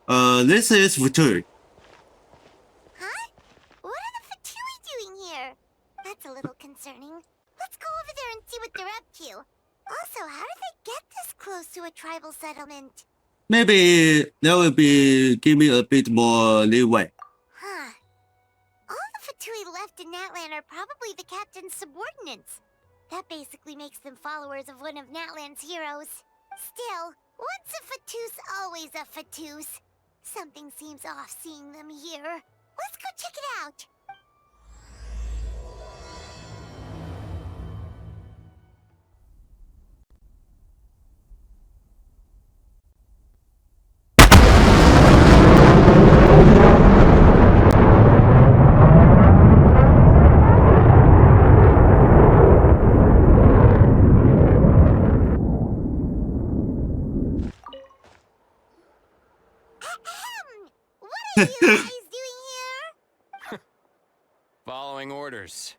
This is Victory. Huh? What are the Fatui doing here? That's a little concerning. Let's go over there and see what they're up to. Also, how did they get this close to a tribal settlement? Maybe there will be give me a bit more leeway. Huh. All the Fatui left in Natlan are probably the captain's subordinates. That basically makes them followers of one of Natlan's heroes. Still, once a Fatus, always a Fatus. Something seems off seeing them here. Let's go check it out. What are you guys doing here? Following orders.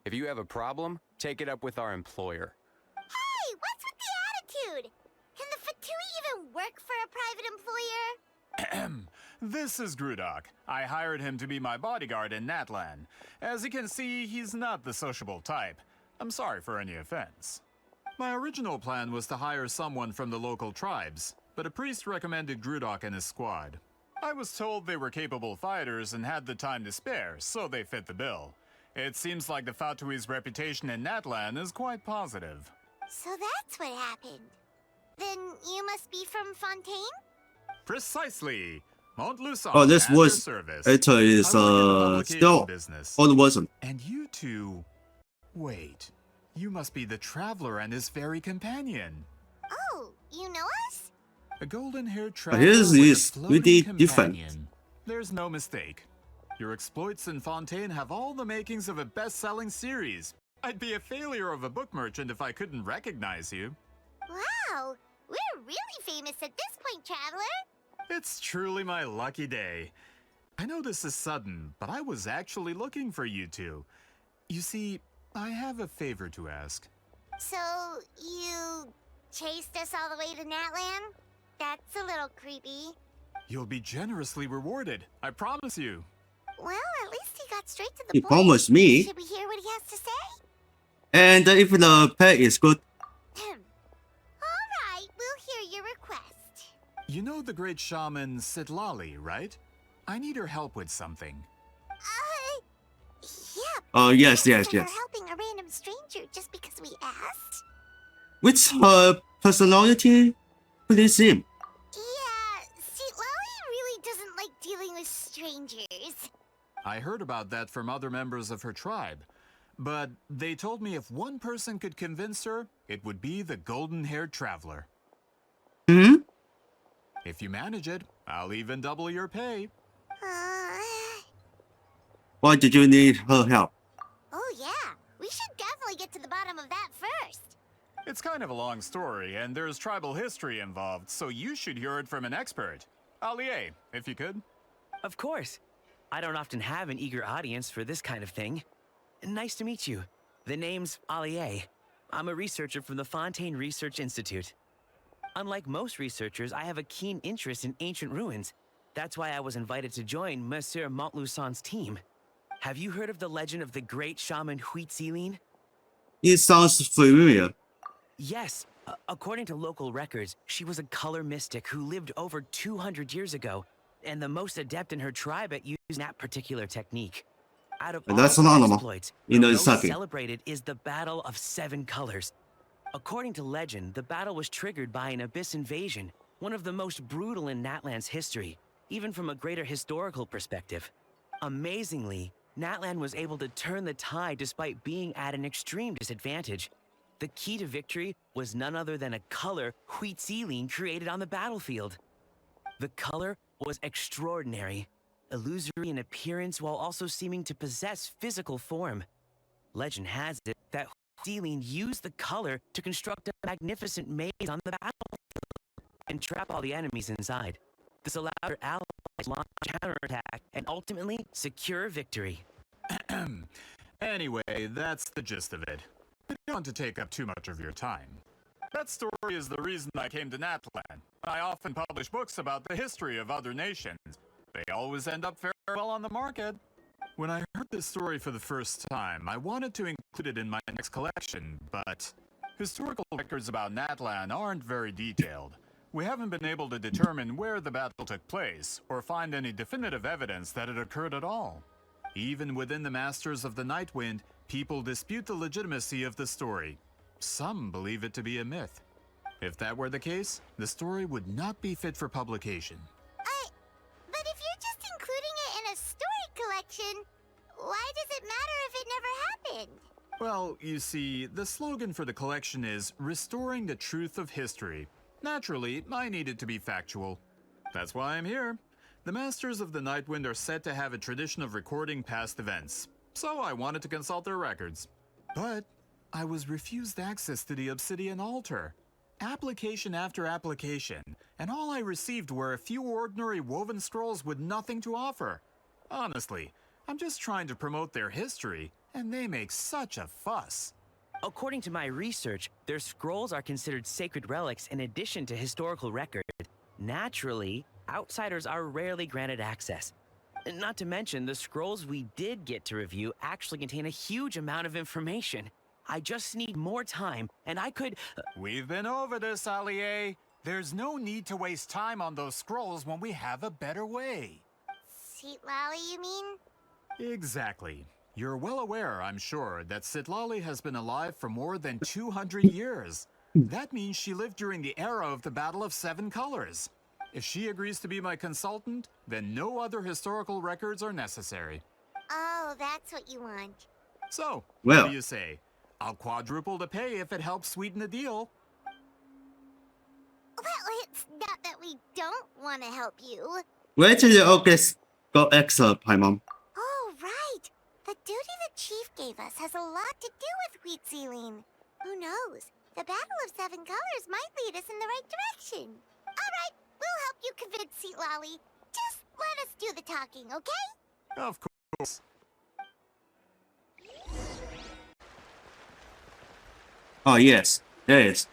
If you have a problem, take it up with our employer. Hey, what's with the attitude? Can the Fatui even work for a private employer? This is Grudok. I hired him to be my bodyguard in Natlan. As you can see, he's not the sociable type. I'm sorry for any offense. My original plan was to hire someone from the local tribes, but a priest recommended Grudok and his squad. I was told they were capable fighters and had the time to spare, so they fit the bill. It seems like the Fatui's reputation in Natlan is quite positive. So that's what happened. Then you must be from Fontaine? Precisely! Montluçon Oh, this at your was service. actually is I work in the publication still business. old version. And you two... Wait. You must be the traveler and his fairy companion. Oh, you know us? A golden-haired But traveler his with a is floating really different. companion. There's no mistake. Your exploits in Fontaine have all the makings of a best-selling series. I'd be a failure of a book merchant if I couldn't recognize you. Wow, we're really famous at this point, Traveler. It's truly my lucky day. I know this is sudden, but I was actually looking for you two. You see, I have a favor to ask. So, you chased us all the way to Natlan? That's a little creepy. You'll be generously rewarded, I promise you. Well, at least he got straight to the He point. promised me, Should we hear what he has to say? and if the pet is good, Alright, we'll hear your request. You know the great shaman Sitlali, right? I need her help with something. Yeah. yes, We're yes. helping a random stranger just because we asked? Which her personality please him. Yeah, see, Lolly really doesn't like dealing with strangers. I heard about that from other members of her tribe. But they told me if one person could convince her, it would be the golden-haired traveler. Hmm? If you manage it, I'll even double your pay. Why did you need her help? Oh yeah, we should definitely get to the bottom of that first. It's kind of a long story, and there's tribal history involved, so you should hear it from an expert. Allier, if you could. Of course. I don't often have an eager audience for this kind of thing. Nice to meet you. The name's Allier. I'm a researcher from the Fontaine Research Institute. Unlike most researchers, I have a keen interest in ancient ruins. That's why I was invited to join Monsieur Montluçon's team. Have you heard of the legend of the great shaman Huitzilin? It sounds familiar. Yes. According to local records, she was a color mystic who lived over 200 years ago, and the most adept in her tribe at using that particular technique. Out of And all that's her phenomenal. exploits, You know the it's most sucking. celebrated is the Battle of Seven Colors. According to legend, the battle was triggered by an abyss invasion, one of the most brutal in Natlan's history, even from a greater historical perspective. Amazingly, Natlan was able to turn the tide despite being at an extreme disadvantage. The key to victory was none other than a color Huitzilin created on the battlefield. The color was extraordinary, illusory in appearance while also seeming to possess physical form. Legend has it that Huitzilin used the color to construct a magnificent maze on the battlefield and trap all the enemies inside. This allowed her allies to launch a counterattack and ultimately secure victory. Anyway, that's the gist of it. I don't want to take up too much of your time. That story is the reason I came to Natlan. I often publish books about the history of other nations. They always end up very well on the market. When I heard this story for the first time, I wanted to include it in my next collection, but historical records about Natlan aren't very detailed. We haven't been able to determine where the battle took place, or find any definitive evidence that it occurred at all. Even within the Masters of the Nightwind, people dispute the legitimacy of the story. Some believe it to be a myth. If that were the case, the story would not be fit for publication. But if you're just including it in a story collection, why does it matter if it never happened? Well, you see, the slogan for the collection is Restoring the Truth of History. Naturally, I needed to be factual. That's why I'm here. The Masters of the Nightwind are said to have a tradition of recording past events, so I wanted to consult their records. But I was refused access to the Obsidian Altar. Application after application, and all I received were a few ordinary woven scrolls with nothing to offer. Honestly, I'm just trying to promote their history, and they make such a fuss. According to my research, their scrolls are considered sacred relics in addition to historical records. Naturally, outsiders are rarely granted access. Not to mention, the scrolls we did get to review actually contain a huge amount of information. I just need more time, and I could... We've been over this, Allier. There's no need to waste time on those scrolls when we have a better way. Citlali, you mean? Exactly. You're well aware, I'm sure, that Citlali has been alive for more than 200 years. That means she lived during the era of the Battle of Seven Colors. If she agrees to be my consultant, then no other historical records are necessary. Oh, that's what you want. So, Well. what do you say? I'll quadruple the pay if it helps sweeten the deal. Well, it's not that we don't want to help you. Where did you all get got extra 係冇？ Oh, right. The duty the chief gave us has a lot to do with wheat sealing. Who knows? The Battle of Seven Colors might lead us in the right direction. All right, we'll help you convince Citlali. Just let us do the talking, okay? Of course. Oh yes, there it is.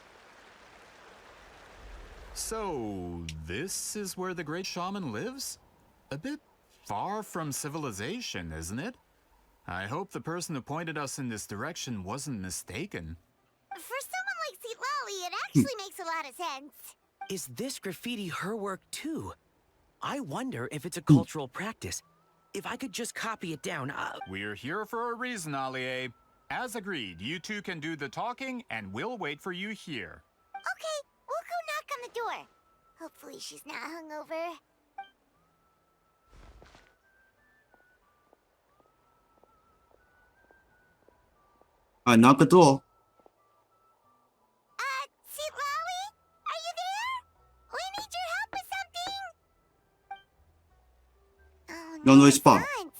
So, this is where the great shaman lives? A bit far from civilization, isn't it? I hope the person who pointed us in this direction wasn't mistaken. For someone like Citlali, it actually makes a lot of sense. Is this graffiti her work too? I wonder if it's a cultural practice. If I could just copy it down, We're here for a reason, Allier. As agreed, you two can do the talking, and we'll wait for you here. Okay, we'll go knock on the door. Hopefully she's not hungover. Knock the door. Citlali? Are you there? We need your help with something. Oh, No no response. response.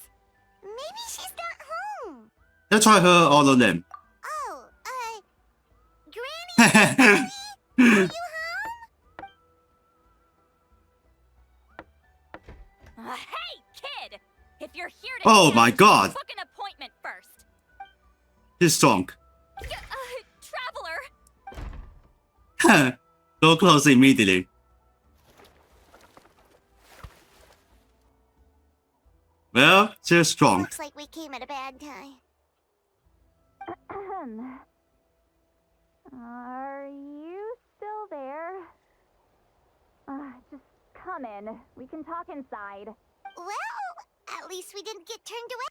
Maybe she's not home. Let's try her all of them. Oh, Granny, Citlali? Are you home? Hey, kid! If you're here to Oh dance, my God. book an appointment first. She's drunk. Traveler! Go close immediately. Well, she's drunk. Looks like we came at a bad time. Are you still there? Just come in. We can talk inside. Well, at least we didn't get turned away.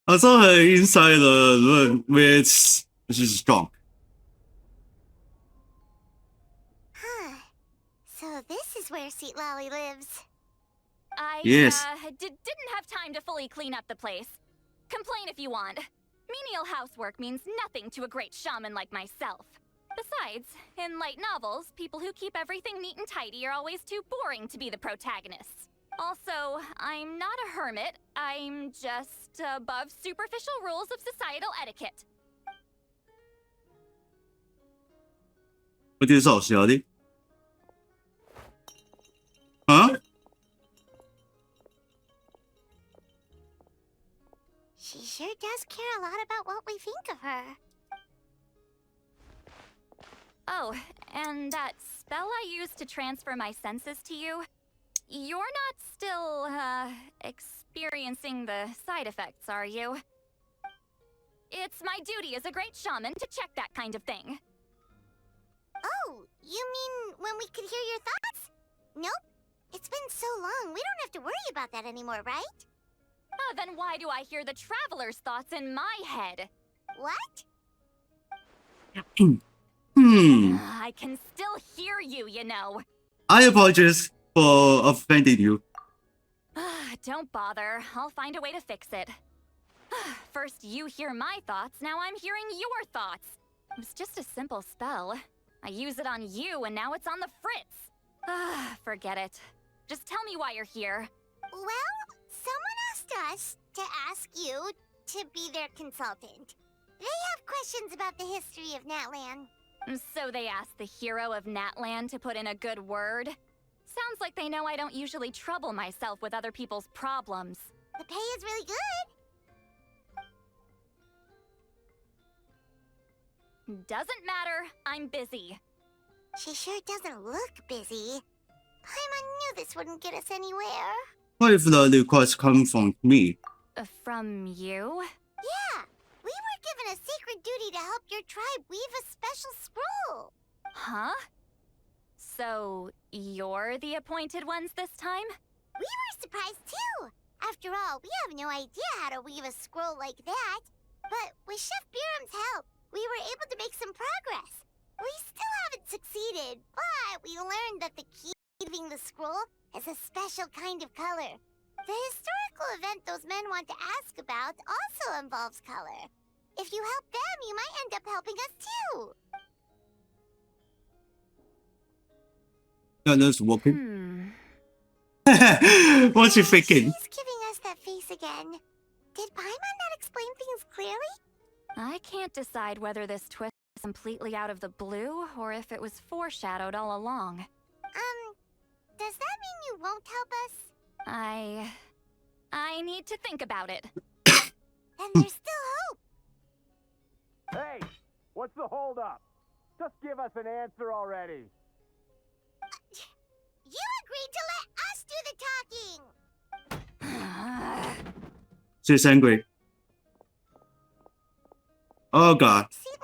I saw her inside the room with she's drunk. Huh. So this is where Citlali lives. I Yes. didn't have time to fully clean up the place. Complain if you want. Menial housework means nothing to a great shaman like myself. Besides, in light novels, people who keep everything neat and tidy are always too boring to be the protagonists. Also, I'm not a hermit. I'm just above superficial rules of societal etiquette. What is this, Shirley? Huh? She's sure does care a lot about what we think of her. Oh, and that spell I used to transfer my senses to you, you're not still, experiencing the side effects, are you? It's my duty as a great shaman to check that kind of thing. Oh, you mean when we could hear your thoughts? Nope. It's been so long, we don't have to worry about that anymore, right? Then why do I hear the traveler's thoughts in my head? What? I can still hear you, you know. I apologize for offending you. Don't bother. I'll find a way to fix it. First you hear my thoughts, now I'm hearing your thoughts. It was just a simple spell. I use it on you, and now it's on the Fritz. Forget it. Just tell me why you're here. Well, someone asked us to ask you to be their consultant. They have questions about the history of Natlan. So they asked the hero of Natlan to put in a good word? Sounds like they know I don't usually trouble myself with other people's problems. The pay is really good. Doesn't matter. I'm busy. She sure doesn't look busy. Paimon knew this wouldn't get us anywhere. What if the request comes from me? From you? Yeah, we were given a sacred duty to help your tribe weave a special scroll. Huh? So, you're the appointed ones this time? We were surprised too. After all, we have no idea how to weave a scroll like that. But with Chef Biram's help, we were able to make some progress. We still haven't succeeded, but we learned that the key to weaving the scroll is a special kind of color. The historical event those men want to ask about also involves color. If you help them, you might end up helping us too. Gunner's walking. What's he Oh, thinking? She's giving us that face again. Did Paimon not explain things clearly? I can't decide whether this twist is completely out of the blue or if it was foreshadowed all along. Does that mean you won't help us? I need to think about it. Then there's still hope. Hey, what's the holdup? Just give us an answer already. You agreed to let us do the talking. She's angry. Oh god. See, Lolly?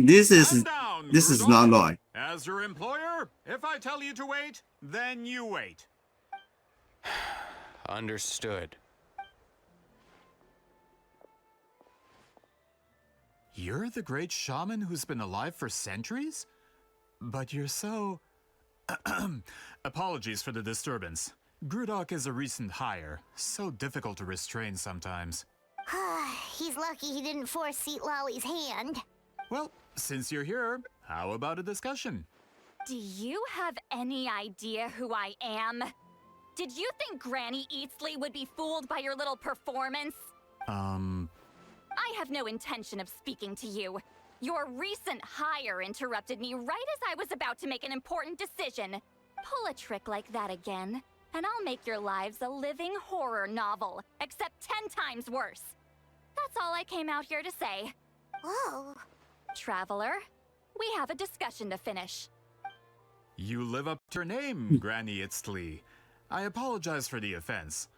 This is Calm down, this is Grudok. not right. As your employer, if I tell you to wait, then you wait. Understood. You're the great shaman who's been alive for centuries? But you're so... Apologies for the disturbance. Grudok is a recent hire, so difficult to restrain sometimes. He's lucky he didn't force Seat Lolly's hand. Well, since you're here, how about a discussion? Do you have any idea who I am? Did you think Granny Eatsley would be fooled by your little performance? I I have no intention of speaking to you. Your recent hire interrupted me right as I was about to make an important decision. Pull a trick like that again, and I'll make your lives a living horror novel, except 10 times worse. That's all I came out here to say. Whoa. Traveler, we have a discussion to finish. You live up to your name, Granny Itztli. I apologize for the offense.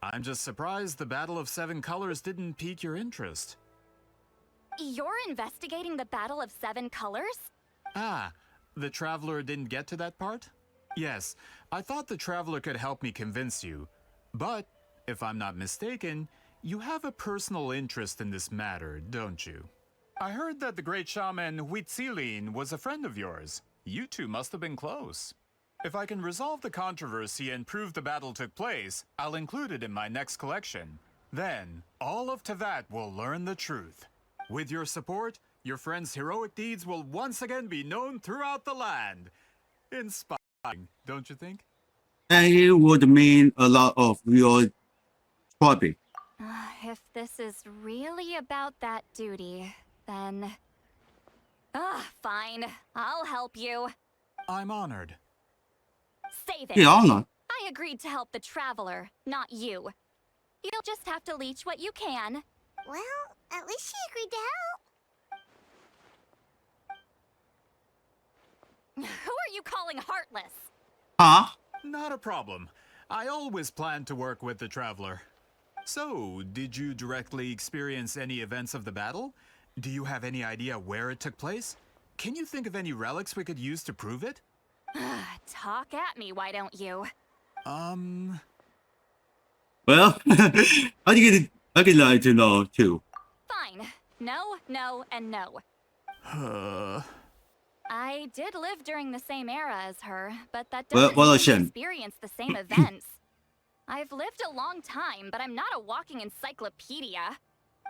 I'm just surprised the Battle of Seven Colors didn't pique your interest. You're investigating the Battle of Seven Colors? Ah, the Traveler didn't get to that part? Yes, I thought the Traveler could help me convince you. But, if I'm not mistaken, you have a personal interest in this matter, don't you? I heard that the great shaman Huitzilin was a friend of yours. You two must have been close. If I can resolve the controversy and prove the battle took place, I'll include it in my next collection. Then, all of Tevat will learn the truth. With your support, your friend's heroic deeds will once again be known throughout the land. Inspiring, don't you think? And it would mean a lot of your trouble. If this is really about that duty, then... Fine. I'll help you. I'm honored. Save it. Yeah, honor. I agreed to help the Traveler, not you. You'll just have to leech what you can. Well, at least she agreed to help. Who are you calling heartless? Huh? Not a problem. I always planned to work with the Traveler. So, did you directly experience any events of the battle? Do you have any idea where it took place? Can you think of any relics we could use to prove it? Talk at me, why don't you? Well, I can like to know too. Fine. No, no, and no. I did live during the same era as her, but that doesn't Well, mean I Shen. experience the same events. I've lived a long time, but I'm not a walking encyclopedia.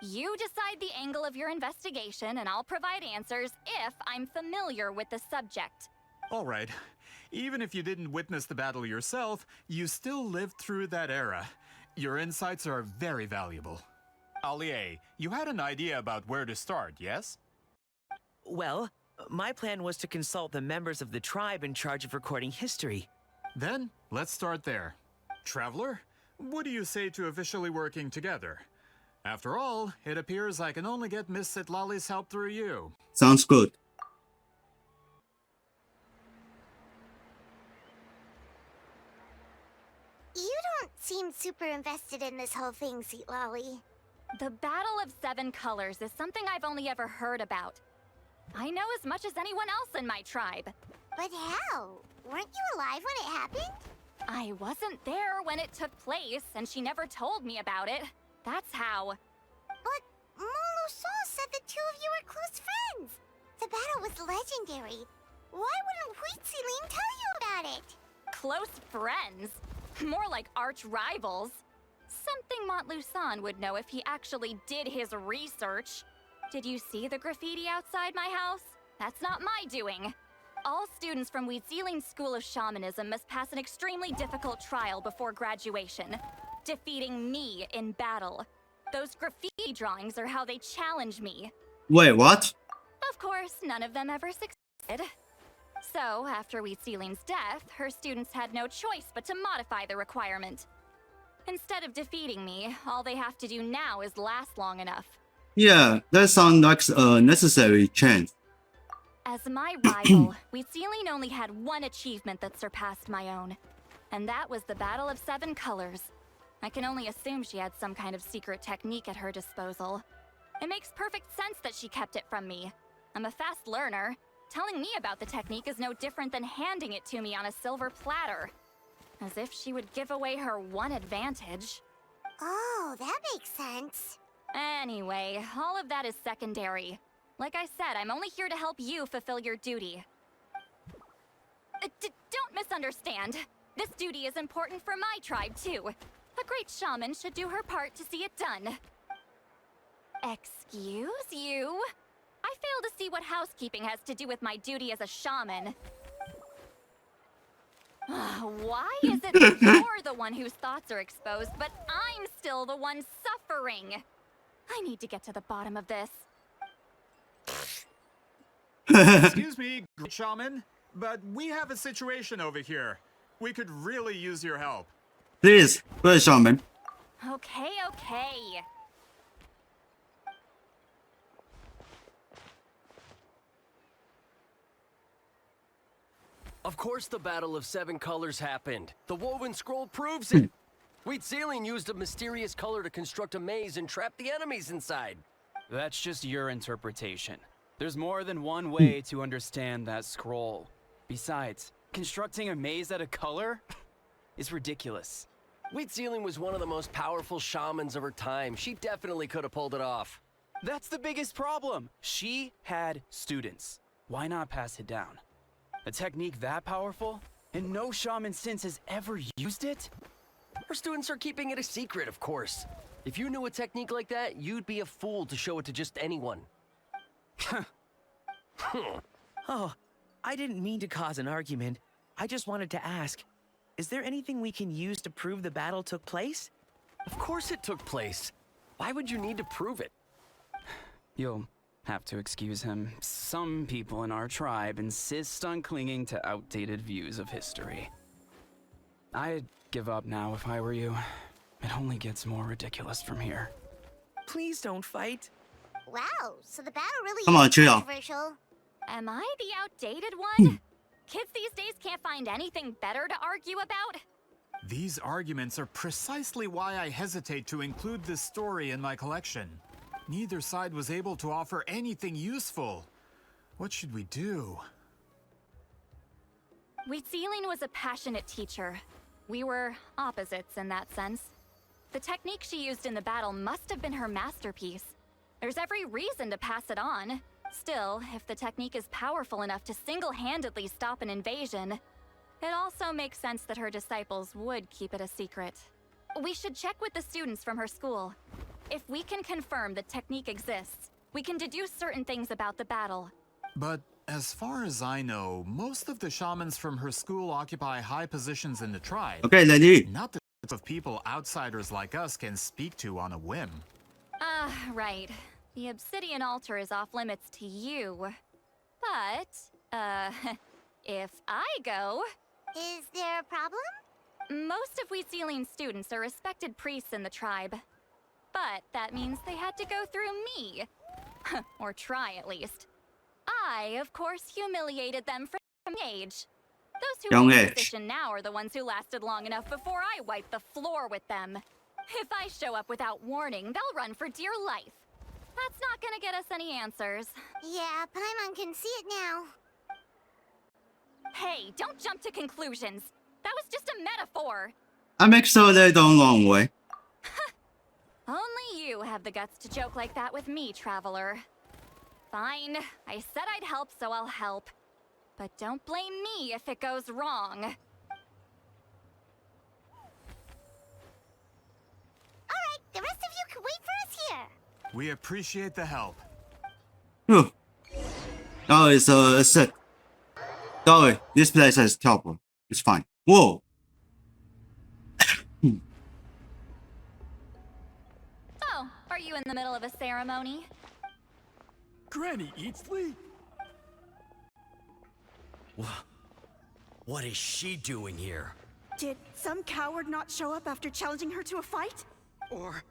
You decide the angle of your investigation, and I'll provide answers if I'm familiar with the subject. All right. Even if you didn't witness the battle yourself, you still lived through that era. Your insights are very valuable. Allie, you had an idea about where to start, yes? Well, my plan was to consult the members of the tribe in charge of recording history. Then, let's start there. Traveler, what do you say to officially working together? After all, it appears I can only get Miss Sitlali's help through you. Sounds good. You don't seem super invested in this whole thing, Sitlali. The Battle of Seven Colors is something I've only ever heard about. I know as much as anyone else in my tribe. But how? Weren't you alive when it happened? I wasn't there when it took place, and she never told me about it. That's how. But Molu Sol said the two of you were close friends. The battle was legendary. Why wouldn't Huitziling tell you about it? Close friends? More like arch rivals. Something Montluçon would know if he actually did his research. Did you see the graffiti outside my house? That's not my doing. All students from Huitziling's School of Shamanism must pass an extremely difficult trial before graduation, defeating me in battle. Those graffiti drawings are how they challenge me. Wait, what? Of course, none of them ever succeeded. So, after Huitziling's death, her students had no choice but to modify the requirement. Instead of defeating me, all they have to do now is last long enough. Yeah, that sounds like a necessary change. As my rival, Huitziling only had one achievement that surpassed my own. And that was the Battle of Seven Colors. I can only assume she had some kind of secret technique at her disposal. It makes perfect sense that she kept it from me. I'm a fast learner. Telling me about the technique is no different than handing it to me on a silver platter. As if she would give away her one advantage. Oh, that makes sense. Anyway, all of that is secondary. Like I said, I'm only here to help you fulfill your duty. Don't misunderstand. This duty is important for my tribe, too. A great shaman should do her part to see it done. Excuse you? I fail to see what housekeeping has to do with my duty as a shaman. Why is it that you're the one whose thoughts are exposed, but I'm still the one suffering? I need to get to the bottom of this. Excuse me, shaman, but we have a situation over here. We could really use your help. Please, Great Shaman. Okay, okay. Of course the Battle of Seven Colors happened. The woven scroll proves it. Huitziling used a mysterious color to construct a maze and trap the enemies inside. That's just your interpretation. There's more than one way to understand that scroll. Besides, constructing a maze out of color is ridiculous. Huitziling was one of the most powerful shamans of her time. She definitely could have pulled it off. That's the biggest problem. She had students. Why not pass it down? A technique that powerful? And no shaman since has ever used it? Her students are keeping it a secret, of course. If you knew a technique like that, you'd be a fool to show it to just anyone. Oh, I didn't mean to cause an argument. I just wanted to ask, is there anything we can use to prove the battle took place? Of course it took place. Why would you need to prove it? You'll have to excuse him. Some people in our tribe insist on clinging to outdated views of history. I'd give up now if I were you. It only gets more ridiculous from here. Please don't fight. Wow, so the battle really Come on, is chill. controversial. Am I the outdated one? Kids these days can't find anything better to argue about? These arguments are precisely why I hesitate to include this story in my collection. Neither side was able to offer anything useful. What should we do? Wheatzealing was a passionate teacher. We were opposites in that sense. The technique she used in the battle must have been her masterpiece. There's every reason to pass it on. Still, if the technique is powerful enough to single-handedly stop an invasion, it also makes sense that her disciples would keep it a secret. We should check with the students from her school. If we can confirm the technique exists, we can deduce certain things about the battle. But as far as I know, most of the shamans from her school occupy high positions in the tribe. Okay, ready. Not the type of people outsiders like us can speak to on a whim. Right. The obsidian altar is off limits to you. But, if I go... Is there a problem? Most of Wheatzealing students are respected priests in the tribe. But that means they had to go through me. Or try, at least. I, of course, humiliated them from age. Those who Young are in age. position now are the ones who lasted long enough before I wiped the floor with them. If I show up without warning, they'll run for dear life. That's not gonna get us any answers. Yeah, Paimon can see it now. Hey, don't jump to conclusions. That was just a metaphor. I make sure they don't run away. Only you have the guts to joke like that with me, traveler. Fine, I said I'd help, so I'll help. But don't blame me if it goes wrong. Alright, the rest of you can wait for us here. We appreciate the help. Phew. Oh, it's a set. Sorry, this place is terrible. It's fine. Whoa. Oh, are you in the middle of a ceremony? Granny Eatsley? What is she doing here? Did some coward not show up after challenging her to a fight? Or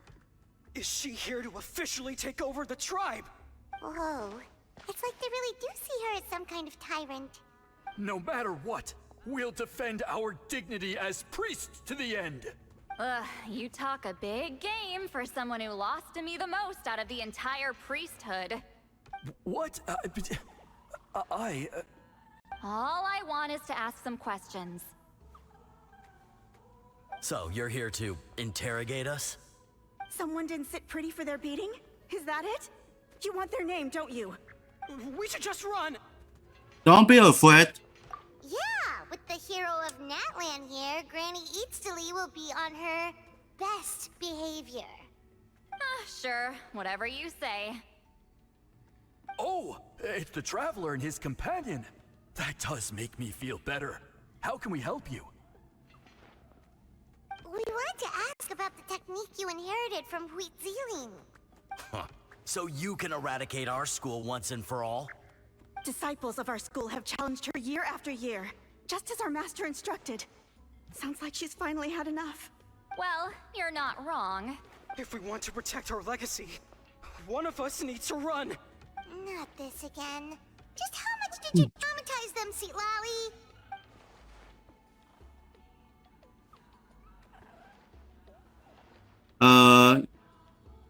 is she here to officially take over the tribe? Whoa. It's like they really do see her as some kind of tyrant. No matter what, we'll defend our dignity as priests to the end. Ugh, you talk a big game for someone who lost to me the most out of the entire priesthood. What? All I want is to ask some questions. So, you're here to interrogate us? Someone didn't sit pretty for their beating? Is that it? You want their name, don't you? We should just run! Don't be afraid. Yeah, with the hero of Natlan here, Granny Eatsley will be on her best behavior. Sure, whatever you say. Oh, it's the Traveler and his companion. That does make me feel better. How can we help you? We wanted to ask about the technique you inherited from Wheatzealing. Huh. So you can eradicate our school once and for all? Disciples of our school have challenged her year after year, just as our master instructed. Sounds like she's finally had enough. Well, you're not wrong. If we want to protect our legacy, one of us needs to run! Not this again. Just how much did you traumatize them, Seat Lally?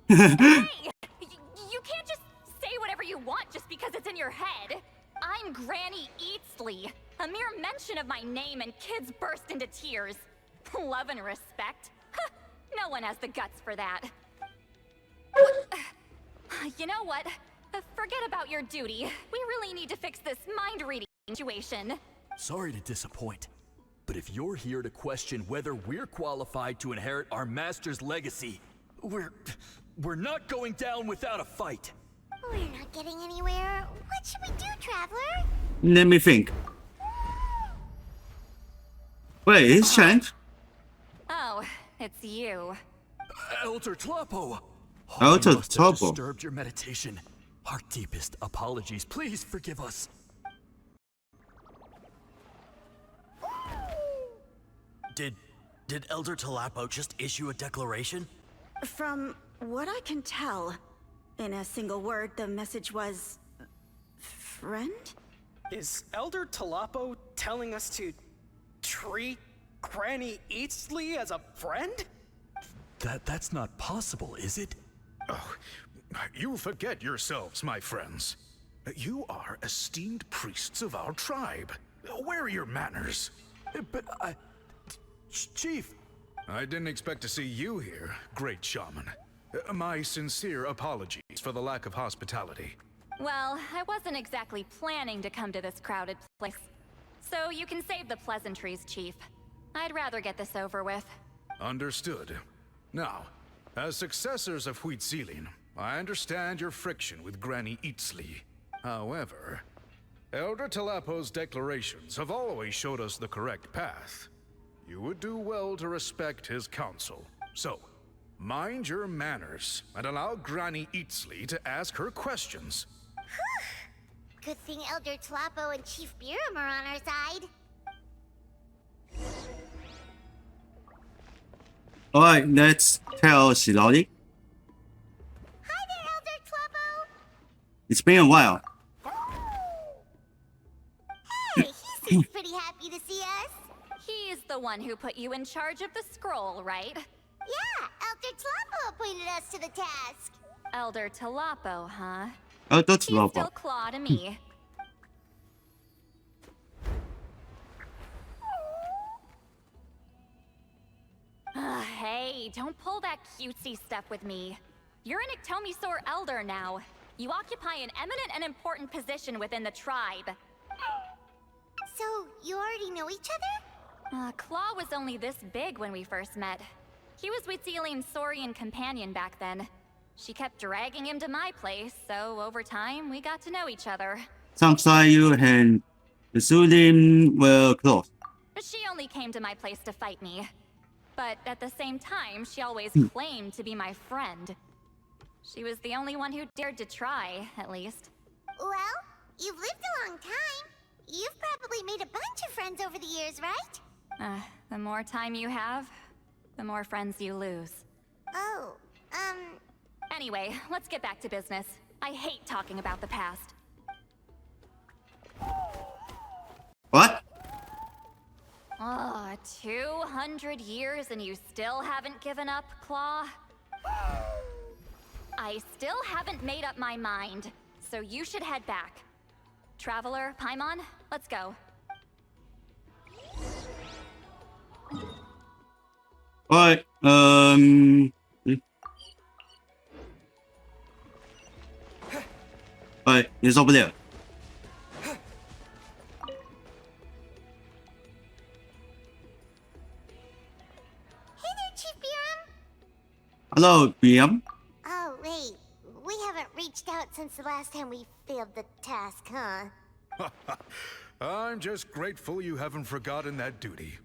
Hey! You can't just say whatever you want just because it's in your head. I'm Granny Eatsley. A mere mention of my name and kids burst into tears. Love and respect? No one has the guts for that. You know what? Forget about your duty. We really need to fix this mind-reading situation. Sorry to disappoint, but if you're here to question whether we're qualified to inherit our master's legacy, we're not going down without a fight. We're not getting anywhere. What should we do, Traveler? Let me think. Wait, it's changed. Oh, it's you. Elder Tlopo! Elder I must have Tlopo. disturbed your meditation. Our deepest apologies. Please forgive us. Did Elder Talapo just issue a declaration? From what I can tell, in a single word, the message was... friend? Is Elder Talapo telling us to treat Granny Eatsley as a friend? That's not possible, is it? Oh, you forget yourselves, my friends. You are esteemed priests of our tribe. Where are your manners? But Chief! I didn't expect to see you here, great shaman. My sincere apologies for the lack of hospitality. Well, I wasn't exactly planning to come to this crowded place. So you can save the pleasantries, Chief. I'd rather get this over with. Understood. Now, as successors of Huitzilin, I understand your friction with Granny Eatsley. However, Elder Talapo's declarations have always showed us the correct path. You would do well to respect his counsel. So, mind your manners and allow Granny Eatsley to ask her questions. Good thing Elder Talapo and Chief Biram are on our side. Alright, let's tell Shilali. Hi there, Elder Talapo! It's been a while. Hey, he seems pretty happy to see us. He's the one who put you in charge of the scroll, right? Yeah, Elder Talapo appointed us to the task. Elder Talapo, huh? Oh, that's He's Lobo. still Claw to me. Hey, don't pull that cutesy stuff with me. You're an Iktomi-Sor Elder now. You occupy an eminent and important position within the tribe. So, you already know each other? Claw was only this big when we first met. He was Huitzilin's Saurian companion back then. She kept dragging him to my place, so over time, we got to know each other. Sounds like you and Zulin were close. She only came to my place to fight me. But at the same time, she always claimed to be my friend. She was the only one who dared to try, at least. Well, you've lived a long time. You've probably made a bunch of friends over the years, right? The more time you have, the more friends you lose. Oh, Anyway, let's get back to business. I hate talking about the past. What? 200 years and you still haven't given up, Claw? I still haven't made up my mind, so you should head back. Traveler, Paimon, let's go. Alright, Alright, it's over there. Chief Biram? Hello, BM. Oh, wait. We haven't reached out since the last time we failed the task, huh? I'm just grateful you haven't forgotten that duty.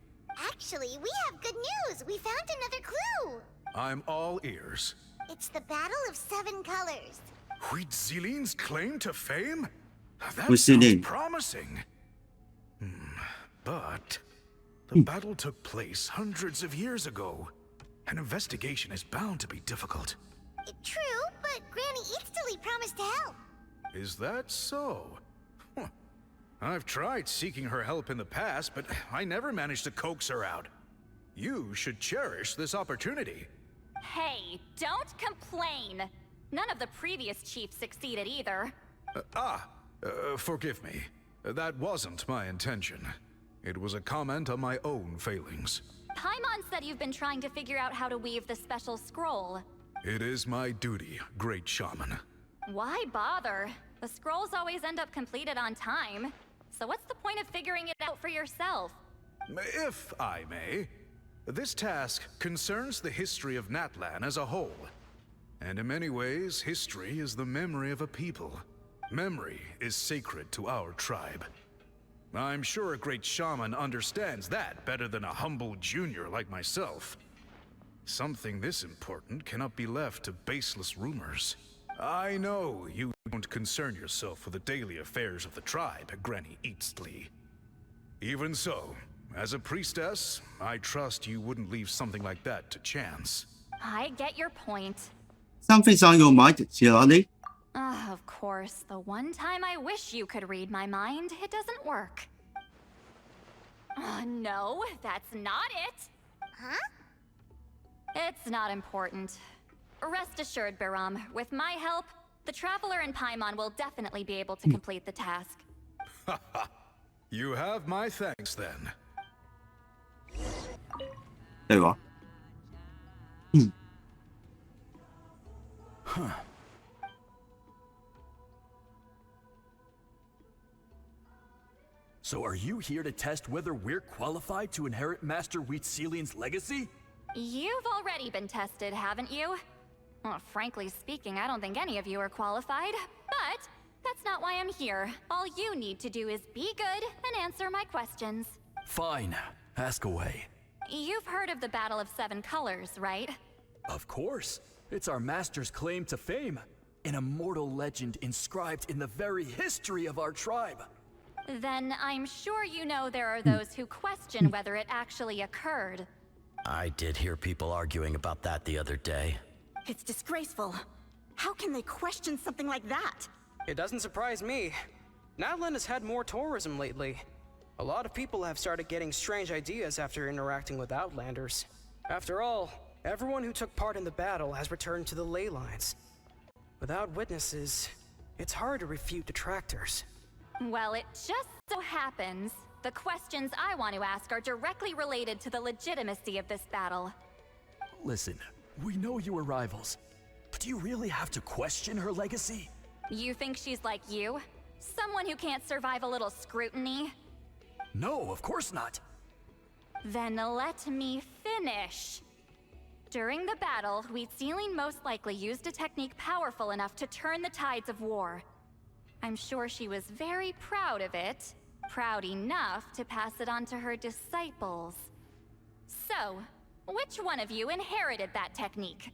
Actually, we have good news. We found another clue. I'm all ears. It's the Battle of Seven Colors. Huitzilin's claim to fame? That Huitzilin. sounds promising. But the battle took place hundreds of years ago. An investigation is bound to be difficult. True, but Granny Eatsley promised to help. Is that so? Huh. I've tried seeking her help in the past, but I never managed to coax her out. You should cherish this opportunity. Hey, don't complain. None of the previous chiefs succeeded either. Forgive me. That wasn't my intention. It was a comment on my own failings. Paimon said you've been trying to figure out how to weave the special scroll. It is my duty, great shaman. Why bother? The scrolls always end up completed on time. So what's the point of figuring it out for yourself? If I may, this task concerns the history of Natlan as a whole. And in many ways, history is the memory of a people. Memory is sacred to our tribe. I'm sure a great shaman understands that better than a humble junior like myself. Something this important cannot be left to baseless rumors. I know you don't concern yourself with the daily affairs of the tribe, Granny Eatsley. Even so, as a priestess, I trust you wouldn't leave something like that to chance. I get your point. Something's on your mind, Shirley. Of course, the one time I wish you could read my mind, it doesn't work. No, that's not it. Huh? It's not important. Rest assured, Biram, with my help, the Traveler and Paimon will definitely be able to complete the task. You have my thanks then. There you are. Huh. So are you here to test whether we're qualified to inherit Master Wheatselian's legacy? You've already been tested, haven't you? Well, frankly speaking, I don't think any of you are qualified, but that's not why I'm here. All you need to do is be good and answer my questions. Fine. Ask away. You've heard of the Battle of Seven Colors, right? Of course. It's our master's claim to fame. An immortal legend inscribed in the very history of our tribe. Then I'm sure you know there are those who question whether it actually occurred. I did hear people arguing about that the other day. It's disgraceful. How can they question something like that? It doesn't surprise me. Natlan has had more tourism lately. A lot of people have started getting strange ideas after interacting with Outlanders. After all, everyone who took part in the battle has returned to the ley lines. Without witnesses, it's hard to refute detractors. Well, it just so happens the questions I want to ask are directly related to the legitimacy of this battle. Listen, we know you are rivals, but do you really have to question her legacy? You think she's like you? Someone who can't survive a little scrutiny? No, of course not. Then let me finish. During the battle, Wheatselian most likely used a technique powerful enough to turn the tides of war. I'm sure she was very proud of it, proud enough to pass it on to her disciples. So, which one of you inherited that technique?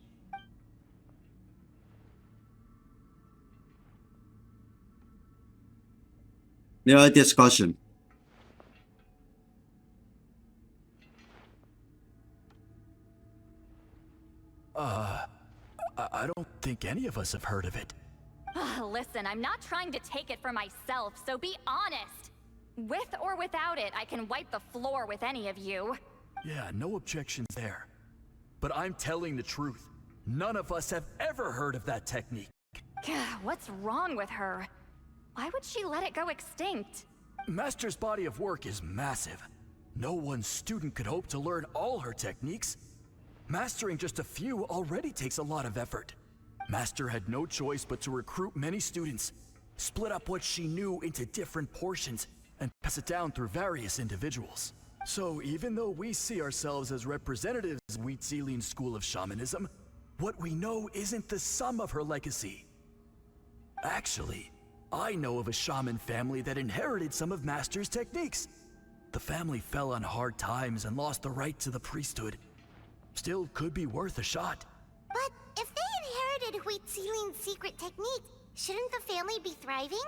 There are discussion. I don't think any of us have heard of it. Listen, I'm not trying to take it for myself, so be honest. With or without it, I can wipe the floor with any of you. Yeah, no objections there. But I'm telling the truth. None of us have ever heard of that technique. What's wrong with her? Why would she let it go extinct? Master's body of work is massive. No one student could hope to learn all her techniques. Mastering just a few already takes a lot of effort. Master had no choice but to recruit many students, split up what she knew into different portions, and pass it down through various individuals. So even though we see ourselves as representatives of Wheatselian's school of shamanism, what we know isn't the sum of her legacy. Actually, I know of a shaman family that inherited some of Master's techniques. The family fell on hard times and lost the right to the priesthood. Still could be worth a shot. But if they inherited Wheatselian's secret technique, shouldn't the family be thriving?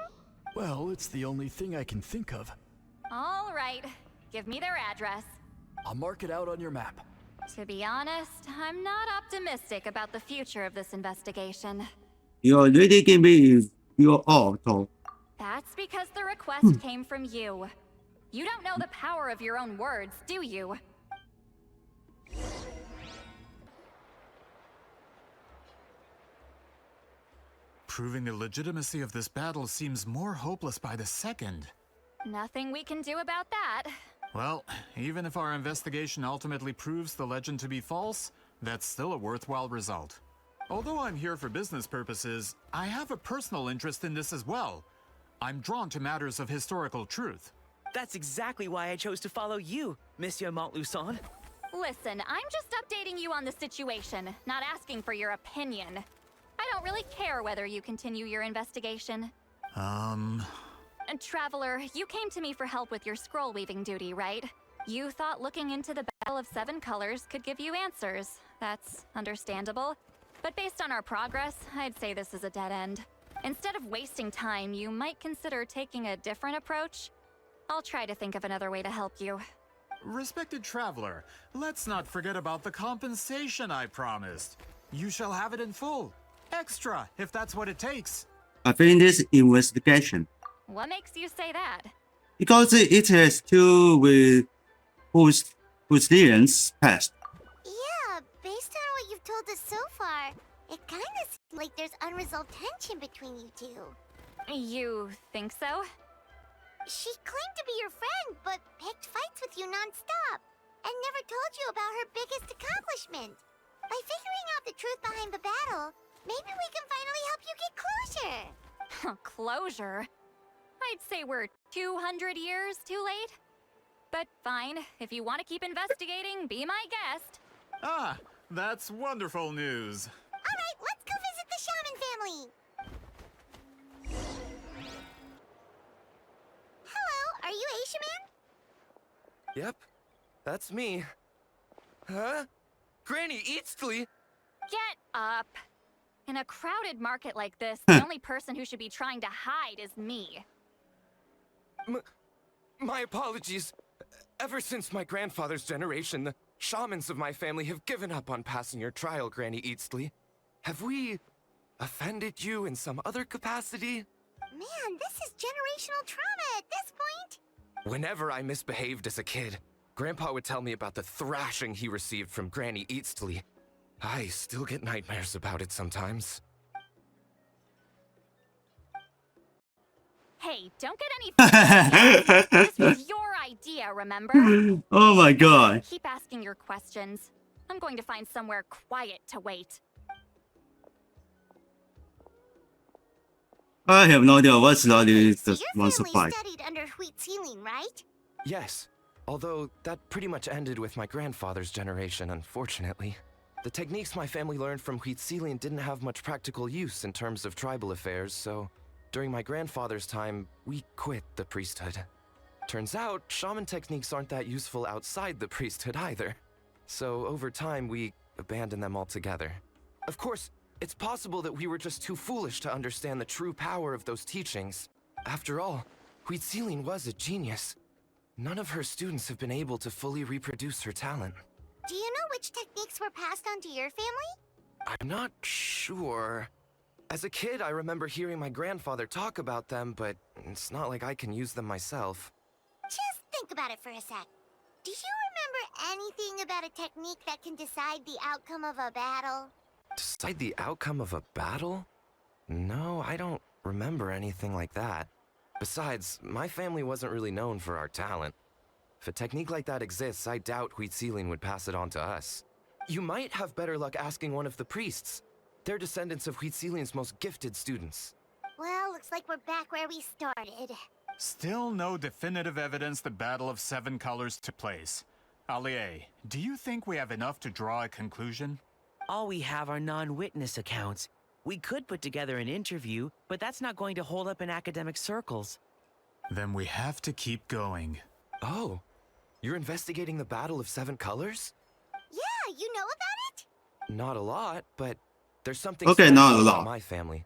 Well, it's the only thing I can think of. All right, give me their address. I'll mark it out on your map. To be honest, I'm not optimistic about the future of this investigation. You're really giving me your all, though. That's because the request came from you. You don't know the power of your own words, do you? Proving the legitimacy of this battle seems more hopeless by the second. Nothing we can do about that. Well, even if our investigation ultimately proves the legend to be false, that's still a worthwhile result. Although I'm here for business purposes, I have a personal interest in this as well. I'm drawn to matters of historical truth. That's exactly why I chose to follow you, Monsieur Montluçon. Listen, I'm just updating you on the situation, not asking for your opinion. I don't really care whether you continue your investigation. Traveler, you came to me for help with your scroll weaving duty, right? You thought looking into the Battle of Seven Colors could give you answers. That's understandable. But based on our progress, I'd say this is a dead end. Instead of wasting time, you might consider taking a different approach. I'll try to think of another way to help you. Respected traveler, let's not forget about the compensation I promised. You shall have it in full. Extra, if that's what it takes. I think this investigation What makes you say that? because it has to do with whose past. Yeah, based on what you've told us so far, it kinda seems like there's unresolved tension between you two. You think so? She claimed to be your friend, but picked fights with you non-stop, and never told you about her biggest accomplishment. By figuring out the truth behind the battle, maybe we can finally help you get closure. Closure? I'd say we're 200 years too late. But fine, if you want to keep investigating, be my guest. Ah, that's wonderful news. Alright, let's go visit the Shaman family. Hello, are you Aisha Man? Yep, that's me. Huh? Granny Eatsley? Get up. In a crowded market like this, the only person who should be trying to hide is me. My apologies. Ever since my grandfather's generation, the shamans of my family have given up on passing your trial, Granny Eatsley. Have we offended you in some other capacity? Man, this is generational trauma at this point. Whenever I misbehaved as a kid, Grandpa would tell me about the thrashing he received from Granny Eatsley. I still get nightmares about it sometimes. Hey, don't get any This was your idea, remember? Oh my god. Keep asking your questions. I'm going to find somewhere quiet to wait. I have no idea what's not is So the your one family supply. studied under wheat ceiling, right? Yes, although that pretty much ended with my grandfather's generation, unfortunately. The techniques my family learned from Huitzilian didn't have much practical use in terms of tribal affairs, so during my grandfather's time, we quit the priesthood. Turns out, shaman techniques aren't that useful outside the priesthood either. So over time, we abandoned them altogether. Of course, it's possible that we were just too foolish to understand the true power of those teachings. After all, Huitzilian was a genius. None of her students have been able to fully reproduce her talent. Do you know which techniques were passed on to your family? I'm not sure. As a kid, I remember hearing my grandfather talk about them, but it's not like I can use them myself. Just think about it for a sec. Do you remember anything about a technique that can decide the outcome of a battle? Decide the outcome of a battle? No, I don't remember anything like that. Besides, my family wasn't really known for our talent. If a technique like that exists, I doubt Huitzilian would pass it on to us. You might have better luck asking one of the priests. They're descendants of Huitzilian's most gifted students. Well, looks like we're back where we started. Still no definitive evidence the Battle of Seven Colors took place. Allie, do you think we have enough to draw a conclusion? All we have are non-witness accounts. We could put together an interview, but that's not going to hold up in academic circles. Then we have to keep going. Oh, you're investigating the Battle of Seven Colors? Yeah, you know about it? Not a lot, but there's something Okay, special not a about lot. my family.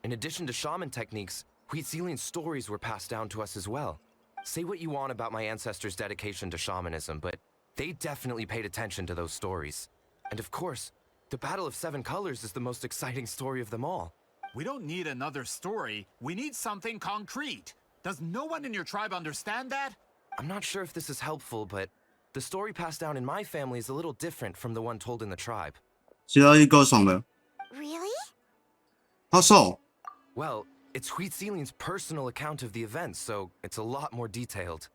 In addition to shaman techniques, Huitzilian stories were passed down to us as well. Say what you want about my ancestors' dedication to shamanism, but they definitely paid attention to those stories. And of course, the Battle of Seven Colors is the most exciting story of them all. We don't need another story. We need something concrete. Does no one in your tribe understand that? I'm not sure if this is helpful, but the story passed down in my family is a little different from the one told in the tribe. 知道一个什么？ Really? How so? Well, it's Huitzilian's personal account of the events, so it's a lot more detailed.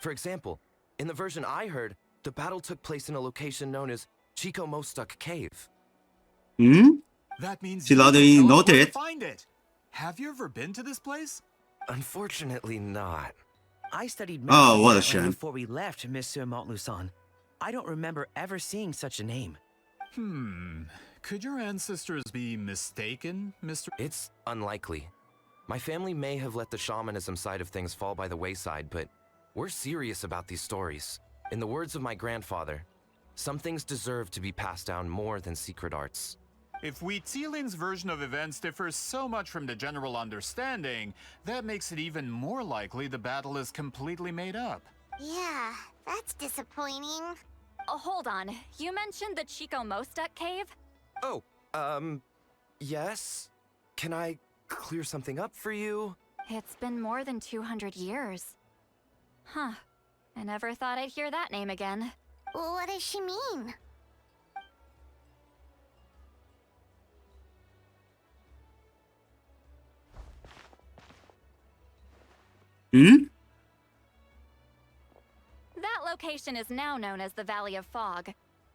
For example, in the version I heard, the battle took place in a location known as Chico Mostuk Cave. Hmm? That means She you can already tell us where to noted. find it. Have you ever been to this place? Unfortunately not. I studied Oh, what a math shame. before we left, Monsieur Montluçon. I don't remember ever seeing such a name. Could your ancestors be mistaken, Mr. It's unlikely. My family may have let the shamanism side of things fall by the wayside, but we're serious about these stories. In the words of my grandfather, some things deserve to be passed down more than secret arts. If Wheatzilian's version of events differs so much from the general understanding, that makes it even more likely the battle is completely made up. Yeah, that's disappointing. Oh, hold on. You mentioned the Chico Mostek cave? Oh, yes? Can I clear something up for you? It's been more than 200 years. Huh. I never thought I'd hear that name again. What does she mean? Hmm? That location is now known as the Valley of Fog.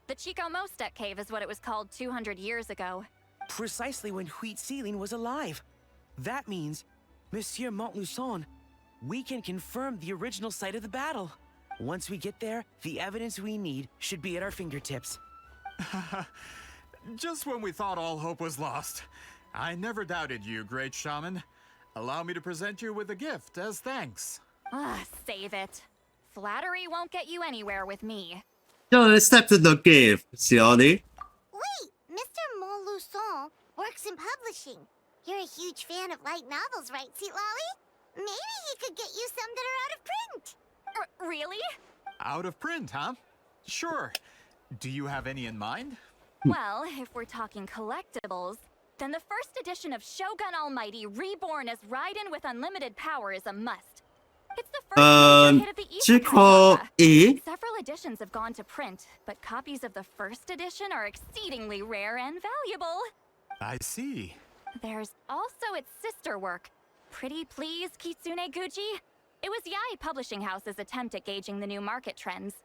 The Chico Mostek cave is what it was called 200 years ago. Precisely when Wheatzilien was alive. That means, Monsieur Montluçon, we can confirm the original site of the battle. Once we get there, the evidence we need should be at our fingertips. Just when we thought all hope was lost. I never doubted you, great shaman. Allow me to present you with a gift as thanks. Save it. Flattery won't get you anywhere with me. Just accept the gift, Xiaoli. Wait, Mr. Montluçon works in publishing. You're a huge fan of light novels, right, Lolly? Maybe he could get you some that are out of print. Really? Out of print, huh? Sure. Do you have any in mind? Well, if we're talking collectibles, then the first edition of Shogun Almighty Reborn as Raiden with unlimited power is a must. It's the first major hit of the Chico genre. E. Several editions have gone to print, but copies of the first edition are exceedingly rare and valuable. I see. There's also its sister work, Pretty Please Kitsune Guji. It was Yai Publishing House's attempt at gauging the new market trends.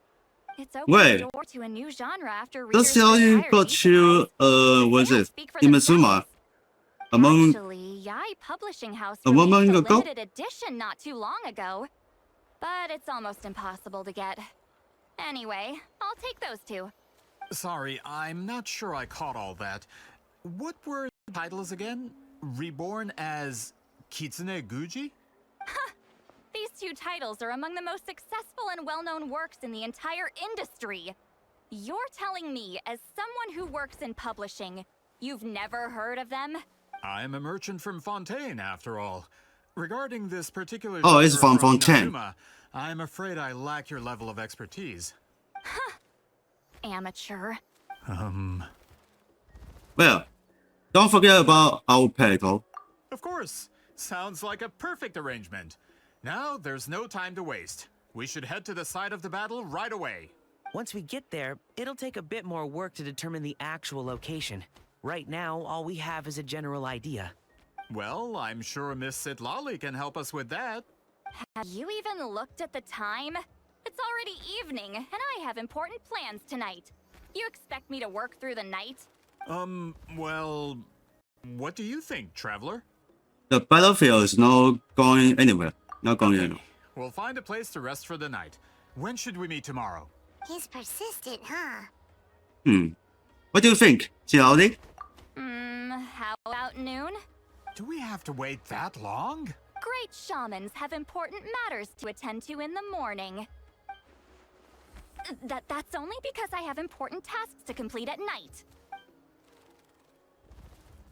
It's opened Wait. the door to a new genre after Does readers Xiaoli grew got tired you, of what is it? speak for Imazuma? Among Actually, Yai Publishing House A released woman a ago? limited edition not too long ago. But it's almost impossible to get. Anyway, I'll take those two. Sorry, I'm not sure I caught all that. What were the titles again? Reborn as Kitsune Guji? These two titles are among the most successful and well-known works in the entire industry. You're telling me, as someone who works in publishing, you've never heard of them? I'm a merchant from Fontaine, after all. Regarding this particular Oh, it's genre from Fontaine. Inazuma, I'm afraid I lack your level of expertise. Amateur. Well, don't forget about our pedal. Of course. Sounds like a perfect arrangement. Now, there's no time to waste. We should head to the site of the battle right away. Once we get there, it'll take a bit more work to determine the actual location. Right now, all we have is a general idea. Well, I'm sure Miss Sitlali can help us with that. Have you even looked at the time? It's already evening, and I have important plans tonight. You expect me to work through the night? Well, what do you think, traveler? The battlefield is not going anywhere. Not going anywhere. We'll find a place to rest for the night. When should we meet tomorrow? He's persistent, huh? What do you think, Xiaoli? How about noon? Do we have to wait that long? Great shamans have important matters to attend to in the morning. That's only because I have important tasks to complete at night.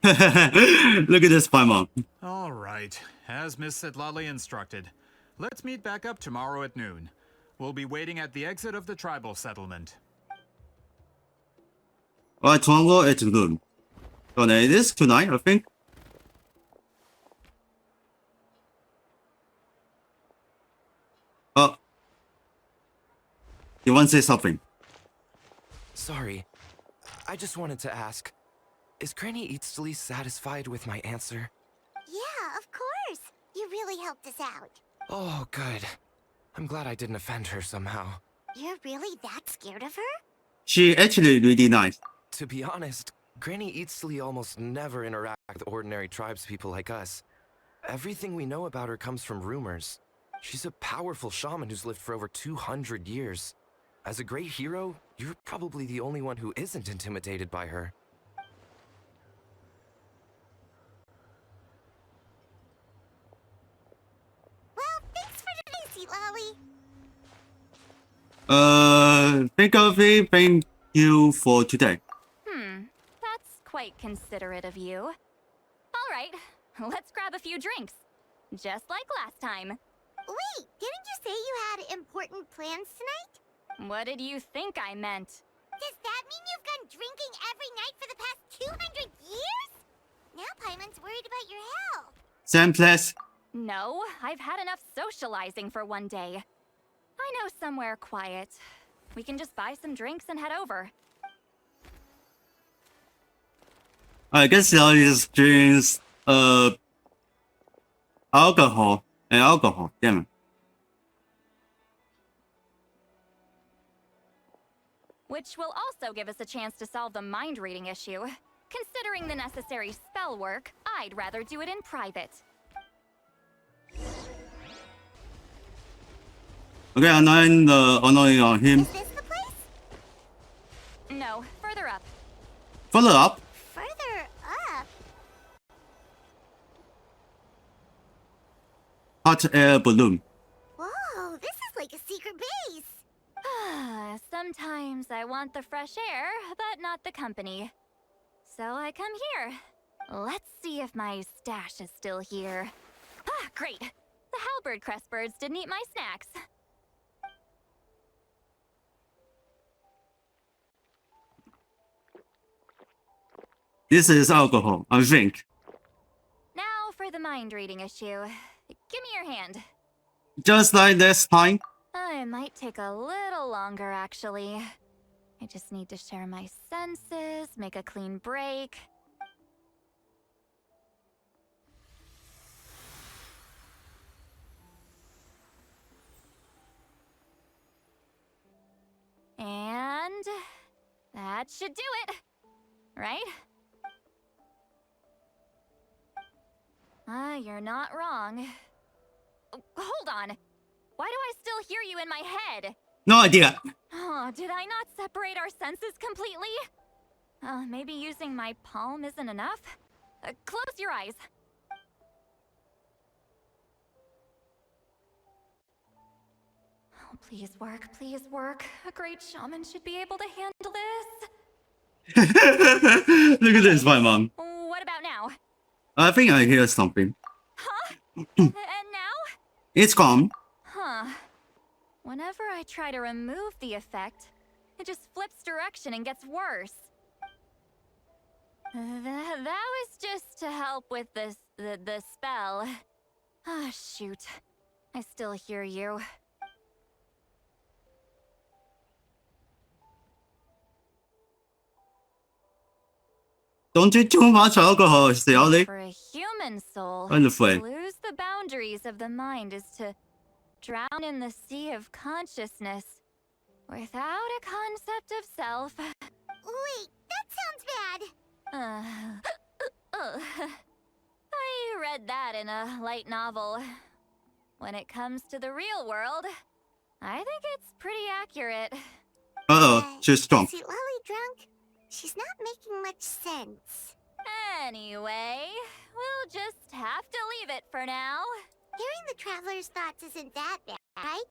Look at this Paimon. All right, as Miss Sitlali instructed. Let's meet back up tomorrow at noon. We'll be waiting at the exit of the tribal settlement. Alright, tomorrow at noon. So it is tonight, I think. Oh. You want to say something? Sorry. I just wanted to ask, is Granny Eatsley satisfied with my answer? Yeah, of course. You really helped us out. Oh, good. I'm glad I didn't offend her somehow. You're really that scared of her? She actually really nice. To be honest, Granny Eatsley almost never interacts with ordinary tribespeople like us. Everything we know about her comes from rumors. She's a powerful shaman who's lived for over 200 years. As a great hero, you're probably the only one who isn't intimidated by her. Well, thanks for today, Lolly. Think of it, thank you for today. That's quite quite considerate of you. All right, let's grab a few drinks. Just like last time. Wait, didn't you say you had important plans tonight? What did you think I meant? Does that mean you've gone drinking every night for the past 200 years? Now Paimon's worried about your health. Same place. No, I've had enough socializing for one day. I know somewhere quiet. We can just buy some drinks and head over. I guess all these drinks, alcohol and alcohol. Damn it. Which will also give us a chance to solve the mind reading issue. Considering the necessary spell work, I'd rather do it in private. Okay, annoying on him. Is this the place? No, further up. Further up. Further up? Hot air balloon. Whoa, this is like a secret base. Sometimes I want the fresh air, but not the company. So I come here. Let's see if my stash is still here. Ah, great. The halberd crest birds didn't eat my snacks. This is alcohol, I think. Now for the mind reading issue. Give me your hand. Just like this time. It might take a little longer, actually. I just need to share my senses, make a clean break. And that should do it, right? You're not wrong. Hold on. Why do I still hear you in my head? No idea. Oh, did I not separate our senses completely? Maybe using my palm isn't enough? Close your eyes. Oh, please work, please work. A great shaman should be able to handle this. Look at this, my mom. What about now? I think I hear something. Huh? And now? It's gone. Huh. Whenever I try to remove the effect, it just flips direction and gets worse. That was just to help with the spell. Ah, shoot. I still hear you. Don't drink too much alcohol, silly. For a human soul, Wonderful. to lose the boundaries of the mind is to drown in the sea of consciousness without a concept of self. Wait, that sounds bad. I read that in a light novel. When it comes to the real world, I think it's pretty accurate. Uh-oh, she's drunk. Is Lolly drunk? She's not making much sense. Anyway, we'll just have to leave it for now. Hearing the Traveler's thoughts isn't that bad, right?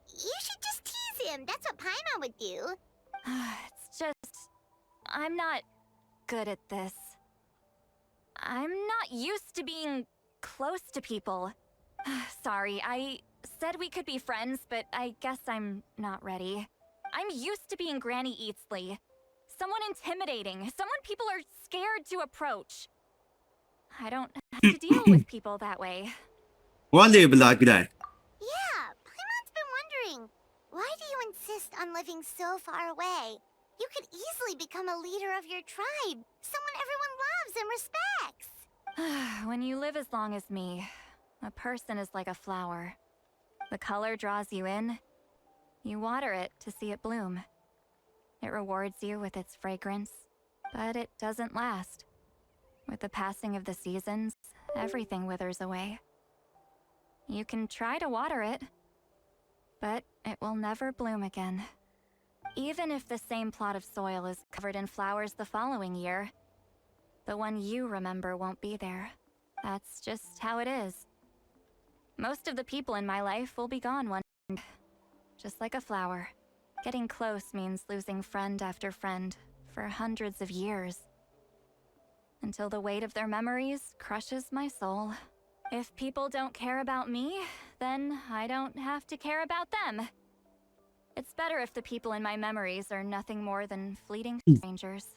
You should just tease him. That's what Paimon would do. It's just... I'm not good at this. I'm not used to being close to people. Sorry, I said we could be friends, but I guess I'm not ready. I'm used to being Granny Eatsley. Someone intimidating, someone people are scared to approach. I don't have to deal with people that way. Why do you like that? Yeah, Paimon's been wondering. Why do you insist on living so far away? You could easily become a leader of your tribe. Someone everyone loves and respects. When you live as long as me, a person is like a flower. The color draws you in. You water it to see it bloom. It rewards you with its fragrance, but it doesn't last. With the passing of the seasons, everything withers away. You can try to water it, but it will never bloom again. Even if the same plot of soil is covered in flowers the following year, the one you remember won't be there. That's just how it is. Most of the people in my life will be gone one day, just like a flower. Getting close means losing friend after friend for hundreds of years. until the weight of their memories crushes my soul. If people don't care about me, then I don't have to care about them. It's better if the people in my memories are nothing more than fleeting strangers.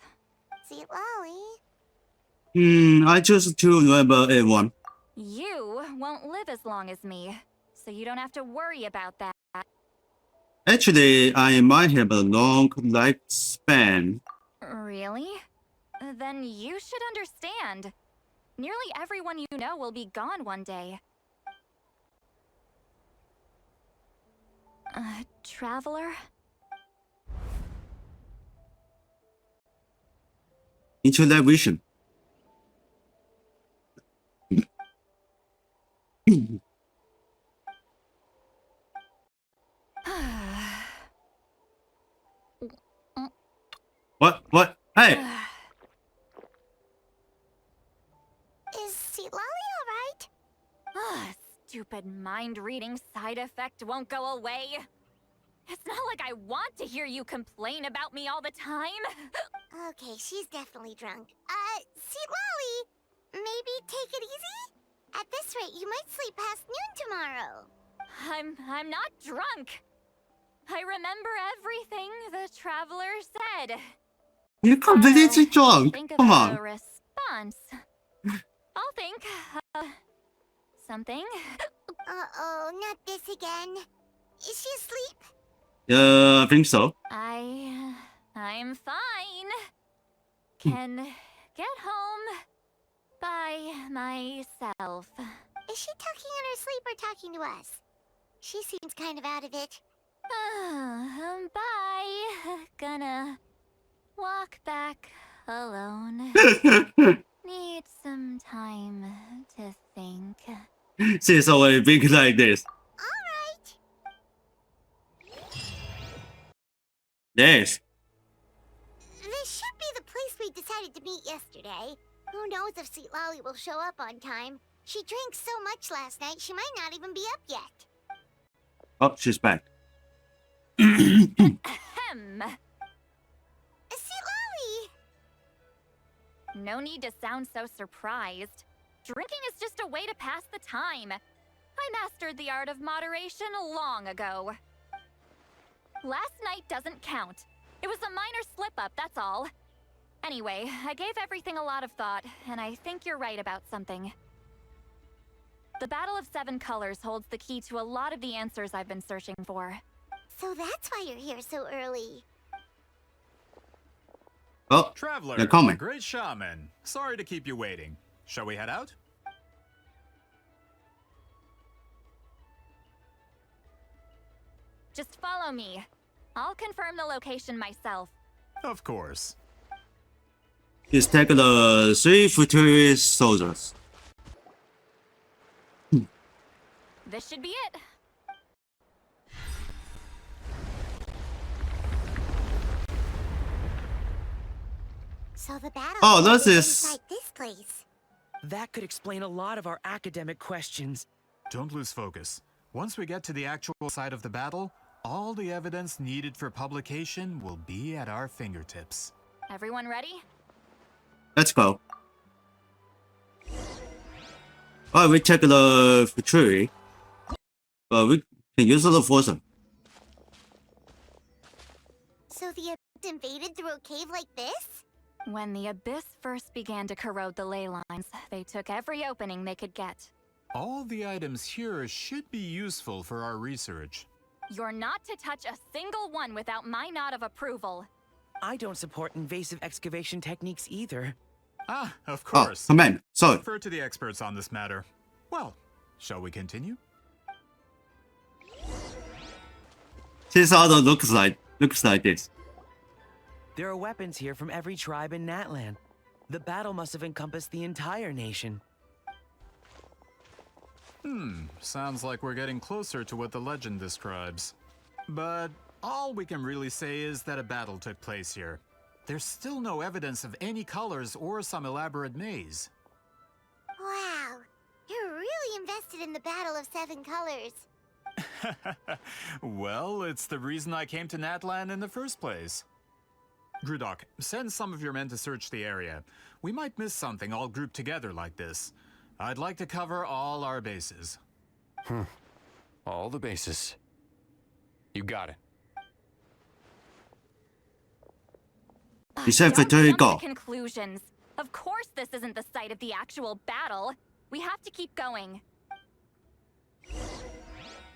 See, Lolly. I choose to remember everyone. You won't live as long as me, so you don't have to worry about that. Actually, I might have a long lifespan. Really? Then you should understand. Nearly everyone you know will be gone one day. Traveler? Into that vision. What? Hey! Is Seat Lolly alright? Stupid mind-reading side effect won't go away. It's not like I want to hear you complain about me all the time. Okay, she's definitely drunk. Seat Lolly, maybe take it easy? At this rate, you might sleep past noon tomorrow. I'm not drunk. I remember everything the traveler said. You're completely drunk. Think Come of a on. response. I'll think. Something. Uh-oh, not this again. Is she asleep? I think so. I'm fine. Can get home by myself. Is she talking in her sleep or talking to us? She seems kind of out of it. Bye. Gonna walk back alone. Need some time to think. She's always big like this. Alright. Yes. This should be the place we decided to meet yesterday. Who knows if Seat Lolly will show up on time. She drank so much last night, she might not even be up yet. Oh, she's back. Ahem. Seat Lolly! No need to sound so surprised. Drinking is just a way to pass the time. I mastered the art of moderation long ago. Last night doesn't count. It was a minor slip-up, that's all. Anyway, I gave everything a lot of thought, and I think you're right about something. The Battle of Seven Colors holds the key to a lot of the answers I've been searching for. So that's why you're here so early. Oh, Traveler, they're coming. great shaman. Sorry to keep you waiting. Shall we head out? Just follow me. I'll confirm the location myself. Of course. He's taking the 3 futurist soldiers. This should be it. So the battle Oh, that's is this. inside this place. That could explain a lot of our academic questions. Don't lose focus. Once we get to the actual site of the battle, all the evidence needed for publication will be at our fingertips. Everyone ready? Let's go. Oh, we check the future. We can use the force. So the Abyss invaded through a cave like this? When the Abyss first began to corrode the ley lines, they took every opening they could get. All the items here should be useful for our research. You're not to touch a single one without my nod of approval. I don't support invasive excavation techniques either. Ah, of course. Oh, command. Sorry. Refer to the experts on this matter. Well, shall we continue? This other looks like this. There are weapons here from every tribe in Natland. The battle must have encompassed the entire nation. Sounds like we're getting closer to what the legend describes. But all we can really say is that a battle took place here. There's still no evidence of any colors or some elaborate maze. Wow, you're really invested in the Battle of Seven Colors. Well, it's the reason I came to Natlan in the first place. Grudok, send some of your men to search the area. We might miss something all grouped together like this. I'd like to cover all our bases. All the bases. You got it. You said Don't Fatui jump to go. conclusions. Of course this isn't the site of the actual battle. We have to keep going.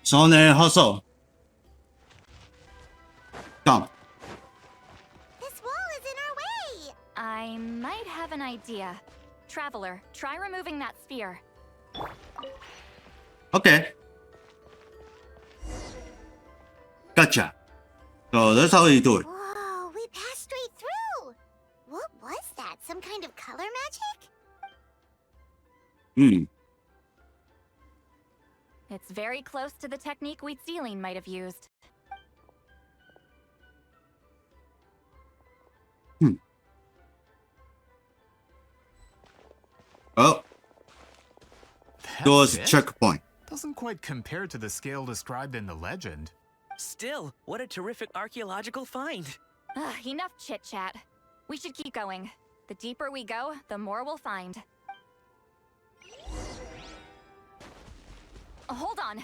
손을 허서. Come. This wall is in our way! I might have an idea. Traveler, try removing that sphere. Okay. Gotcha. So that's how you do it. Whoa, we passed straight through! What was that? Some kind of color magic? It's very close to the technique Wheatsealing might have used. Oh. That's Doors it? checkpoint. Doesn't quite compare to the scale described in the legend. Still, what a terrific archaeological find. Enough chit-chat. We should keep going. The deeper we go, the more we'll find. Hold on.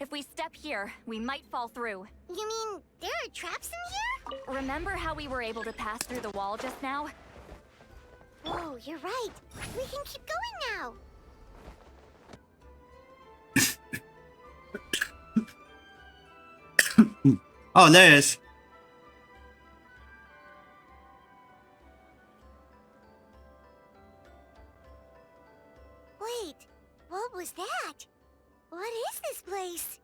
If we step here, we might fall through. You mean there are traps in here? Remember how we were able to pass through the wall just now? Whoa, you're right. We can keep going now. Oh, there it is. Wait, what was that? What is this place?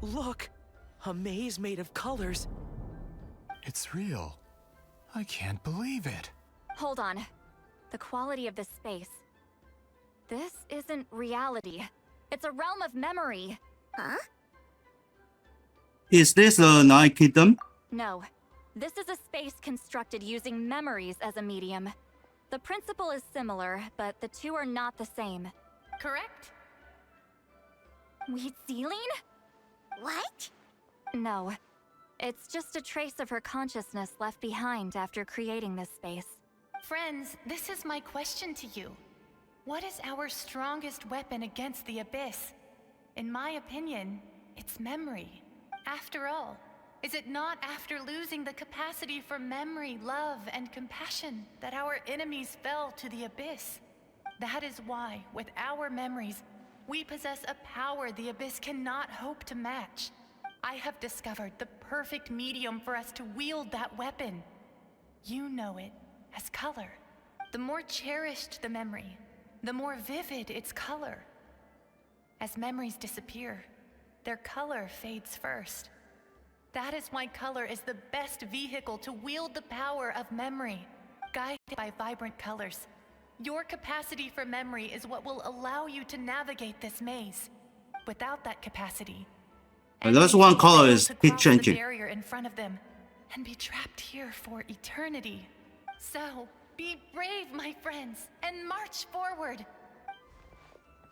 Look, a maze made of colors. It's real. I can't believe it. Hold on. The quality of this space. This isn't reality. It's a realm of memory. Huh? Is this the Night Kingdom? No. This is a space constructed using memories as a medium. The principle is similar, but the two are not the same. Correct? Wheatsealing? What? No. It's just a trace of her consciousness left behind after creating this space. Friends, this is my question to you. What is our strongest weapon against the Abyss? In my opinion, it's memory. After all, is it not after losing the capacity for memory, love, and compassion that our enemies fell to the Abyss? That is why, with our memories, we possess a power the Abyss cannot hope to match. I have discovered the perfect medium for us to wield that weapon. You know it as color. The more cherished the memory, the more vivid its color. As memories disappear, their color fades first. That is why color is the best vehicle to wield the power of memory, guided by vibrant colors. Your capacity for memory is what will allow you to navigate this maze. Without that capacity, And this one color is to keep cross the changing. barrier in front of them and be trapped here for eternity. So, be brave, my friends, and march forward.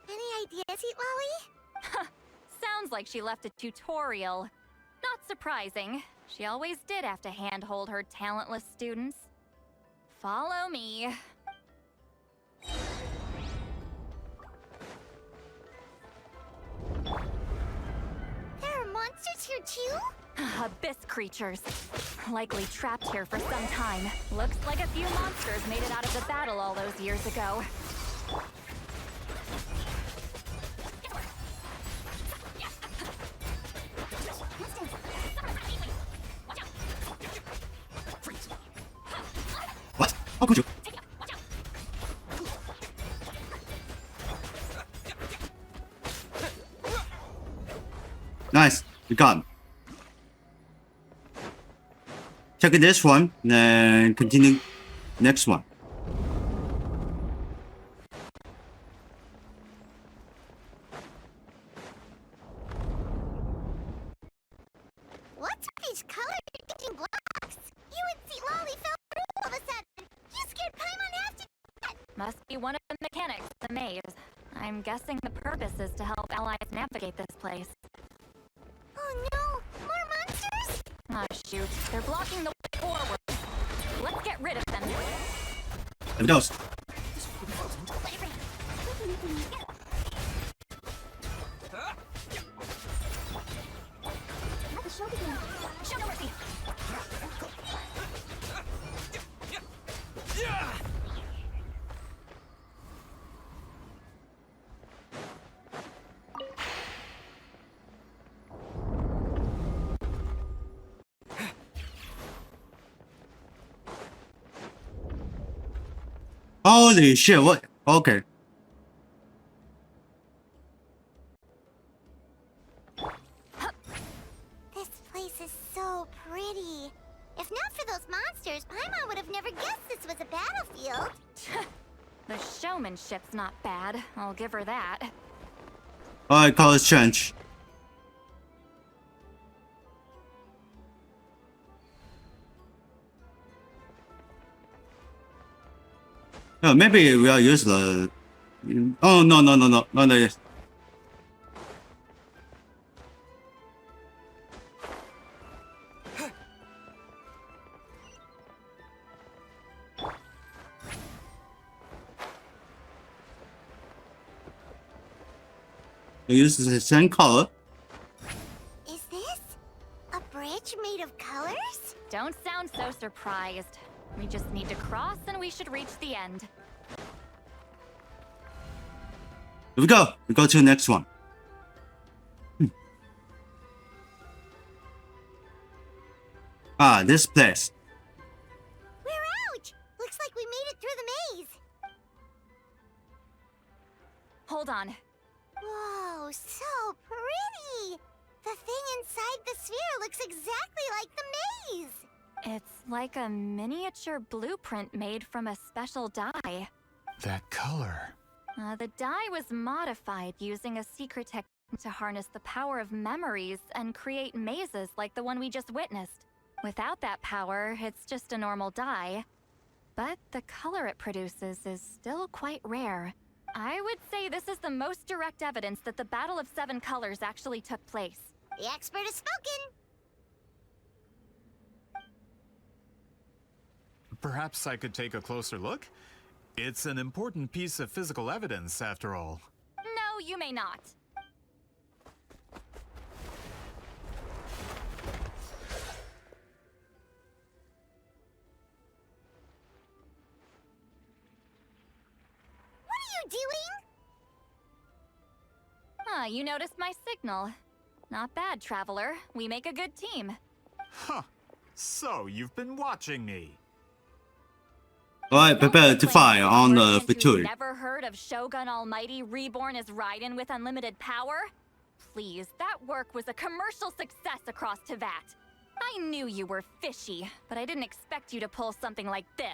Any ideas, Eat Lolly? Sounds like she left a tutorial. Not surprising. She always did have to handhold her talentless students. Follow me. There are monsters here too? Abyss creatures. Likely trapped here for some time. Looks like a few monsters made it out of the battle all those years ago. What? How could you? Nice. We got him. Check this one, then continue next one. What's with these color-changing blocks? You and Eat Lolly fell through all of a sudden. You scared Paimon half to death. Must be one of the mechanics of the maze. I'm guessing the purpose is to help allies navigate this place. Oh no! More monsters? Oh Shoot, they're blocking the way forward. Let's get rid of them. It does. Show no mercy. Holy shit, what? Okay. This place is so pretty. If not for those monsters, Paimon would have never guessed this was a battlefield. The showmanship's not bad, I'll give her that. Alright, colors change. Oh, maybe we'll use the... Oh, no, no, no, no, no, no, yes. We use the same color. Is this a bridge made of colors? Don't sound so surprised. We just need to cross and we should reach the end. Here we go. We go to the next one. Ah, this place. We're out! Looks like we made it through the maze. Hold on. Whoa, so pretty! The thing inside the sphere looks exactly like the maze! It's like a miniature blueprint made from a special dye. That color. The dye was modified using a secret technique to harness the power of memories and create mazes like the one we just witnessed. Without that power, it's just a normal dye. But the color it produces is still quite rare. I would say this is the most direct evidence that the Battle of Seven Colors actually took place. The expert has spoken! Perhaps I could take a closer look? It's an important piece of physical evidence, after all. No, you may not. What are you doing? Ah, you noticed my signal. Not bad, Traveler. We make a good team. Huh. So, you've been watching me. Alright, prepare to fire on the Fatui. Never heard of Shogun Almighty reborn as Raiden with unlimited power? Please, that work was a commercial success across Tevat. I knew you were fishy, but I didn't expect you to pull something like this.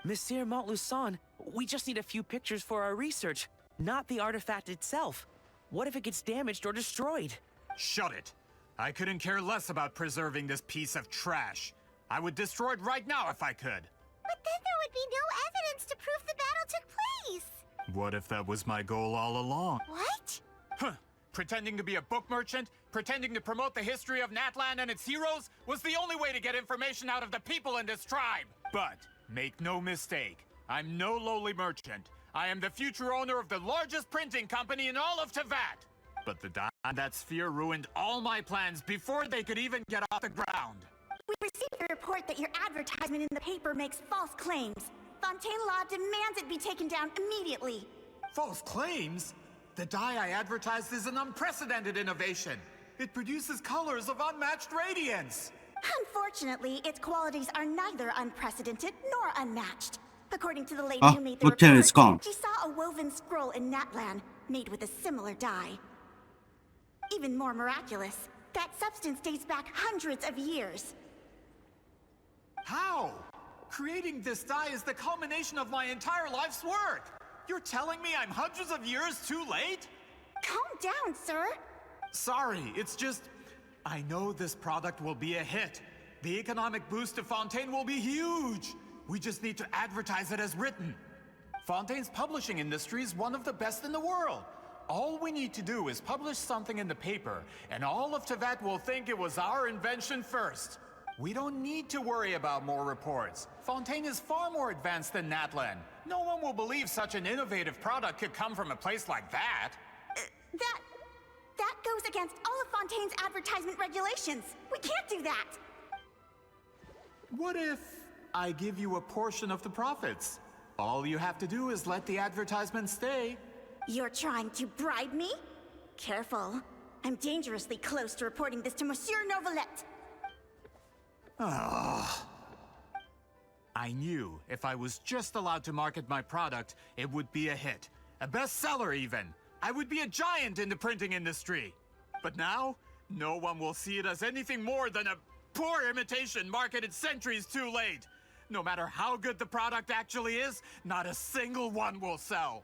Monsieur Montluçon, we just need a few pictures for our research, not the artifact itself. What if it gets damaged or destroyed? Shut it! I couldn't care less about preserving this piece of trash. I would destroy it right now if I could. But then there would be no evidence to prove the battle took place! What if that was my goal all along? What? Huh. Pretending to be a book merchant, pretending to promote the history of Natlan and its heroes, was the only way to get information out of the people in this tribe! But, make no mistake, I'm no lowly merchant. I am the future owner of the largest printing company in all of Tevat! But the dye on that sphere ruined all my plans before they could even get off the ground. We received a report that your advertisement in the paper makes false claims. Fontaine Law demands it be taken down immediately. False claims? The dye I advertised is an unprecedented innovation. It produces colors of unmatched radiance. Unfortunately, its qualities are neither unprecedented nor unmatched. According to the lady Ah, who made the okay, report, it's gone. she saw a woven scroll in Natlan made with a similar dye. Even more miraculous, that substance dates back hundreds of years. How? Creating this dye is the culmination of my entire life's work. You're telling me I'm hundreds of years too late? Calm down, sir. Sorry, it's just... I know this product will be a hit. The economic boost to Fontaine will be huge. We just need to advertise it as written. Fontaine's publishing industry is one of the best in the world. All we need to do is publish something in the paper, and all of Tevat will think it was our invention first. We don't need to worry about more reports. Fontaine is far more advanced than Natlan. No one will believe such an innovative product could come from a place like that. That goes against all of Fontaine's advertisement regulations. We can't do that. What if I give you a portion of the profits? All you have to do is let the advertisement stay. You're trying to bribe me? Careful. I'm dangerously close to reporting this to Monsieur Novelette. I knew if I was just allowed to market my product, it would be a hit. A bestseller even. I would be a giant in the printing industry. But now, no one will see it as anything more than a poor imitation marketed centuries too late. No matter how good the product actually is, not a single one will sell.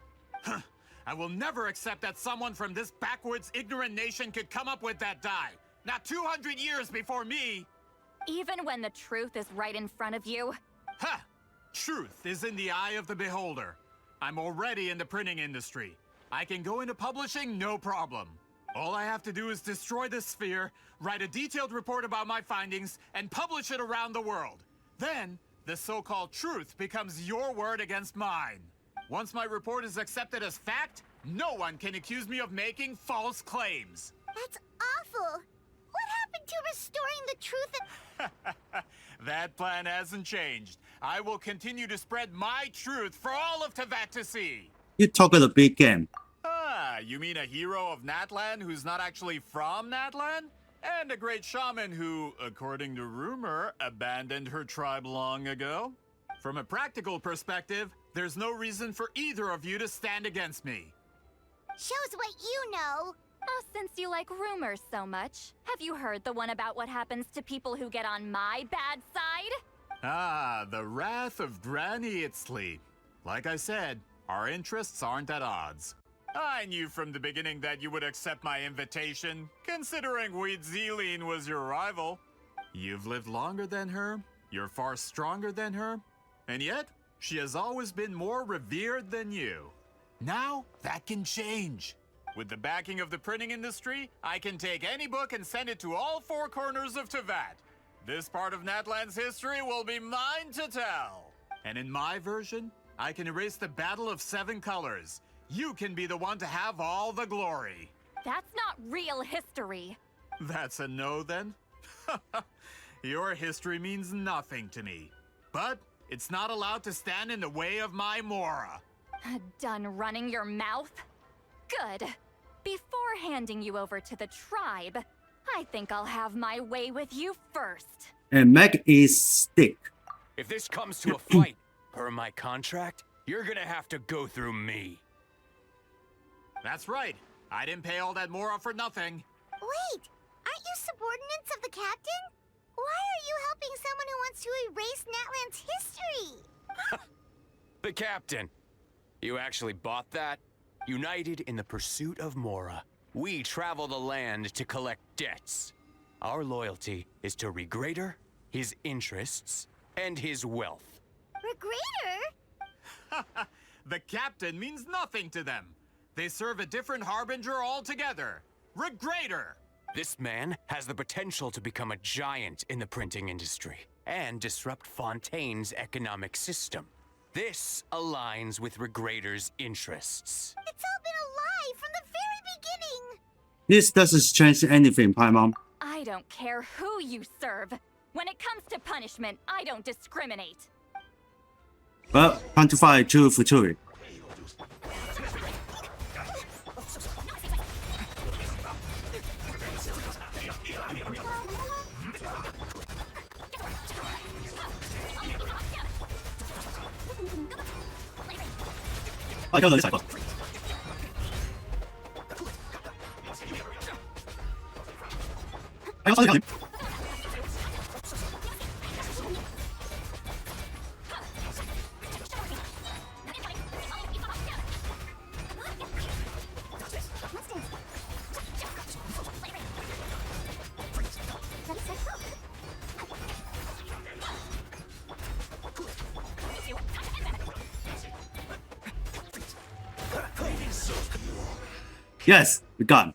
I will never accept that someone from this backwoods, ignorant nation could come up with that dye. Not 200 years before me. Even when the truth is right in front of you? Ha! Truth is in the eye of the beholder. I'm already in the printing industry. I can go into publishing, no problem. All I have to do is destroy this sphere, write a detailed report about my findings, and publish it around the world. Then, the so-called truth becomes your word against mine. Once my report is accepted as fact, no one can accuse me of making false claims. That's awful. What happened to restoring the truth? That plan hasn't changed. I will continue to spread my truth for all of Tevat to see. You talk a big game. Ah, you mean a hero of Natlan who's not actually from Natlan? And a great shaman who, according to rumor, abandoned her tribe long ago? From a practical perspective, there's no reason for either of you to stand against me. Shows what you know. Oh, since you like rumors so much, have you heard the one about what happens to people who get on my bad side? Ah, the wrath of Granny Itzley. Like I said, our interests aren't at odds. I knew from the beginning that you would accept my invitation, considering Huitziline was your rival. You've lived longer than her, you're far stronger than her, and yet, she has always been more revered than you. Now, that can change. With the backing of the printing industry, I can take any book and send it to all four corners of Tevat. This part of Natlan's history will be mine to tell. And in my version, I can erase the Battle of Seven Colors. You can be the one to have all the glory. That's not real history. That's a no, then? Your history means nothing to me. But it's not allowed to stand in the way of my Mora. Done running your mouth? Good. Before handing you over to the tribe, I think I'll have my way with you first. And Meg is stick. If this comes to a fight, per my contract, you're gonna have to go through me. That's right. I didn't pay all that Mora for nothing. Wait, aren't you subordinates of the captain? Why are you helping someone who wants to erase Natlan's history? The captain. You actually bought that? United in the pursuit of Mora, we travel the land to collect debts. Our loyalty is to Regrader, his interests, and his wealth. Regrader? The captain means nothing to them. They serve a different harbinger altogether. Regrader! This man has the potential to become a giant in the printing industry and disrupt Fontaine's economic system. This aligns with Regrader's interests. It's all been a lie from the very beginning. This doesn't change anything, Paimon. I don't care who you serve. When it comes to punishment, I don't discriminate. Well, time to fight to Futuri. I got this cycle. I also got him. Yes, we got him.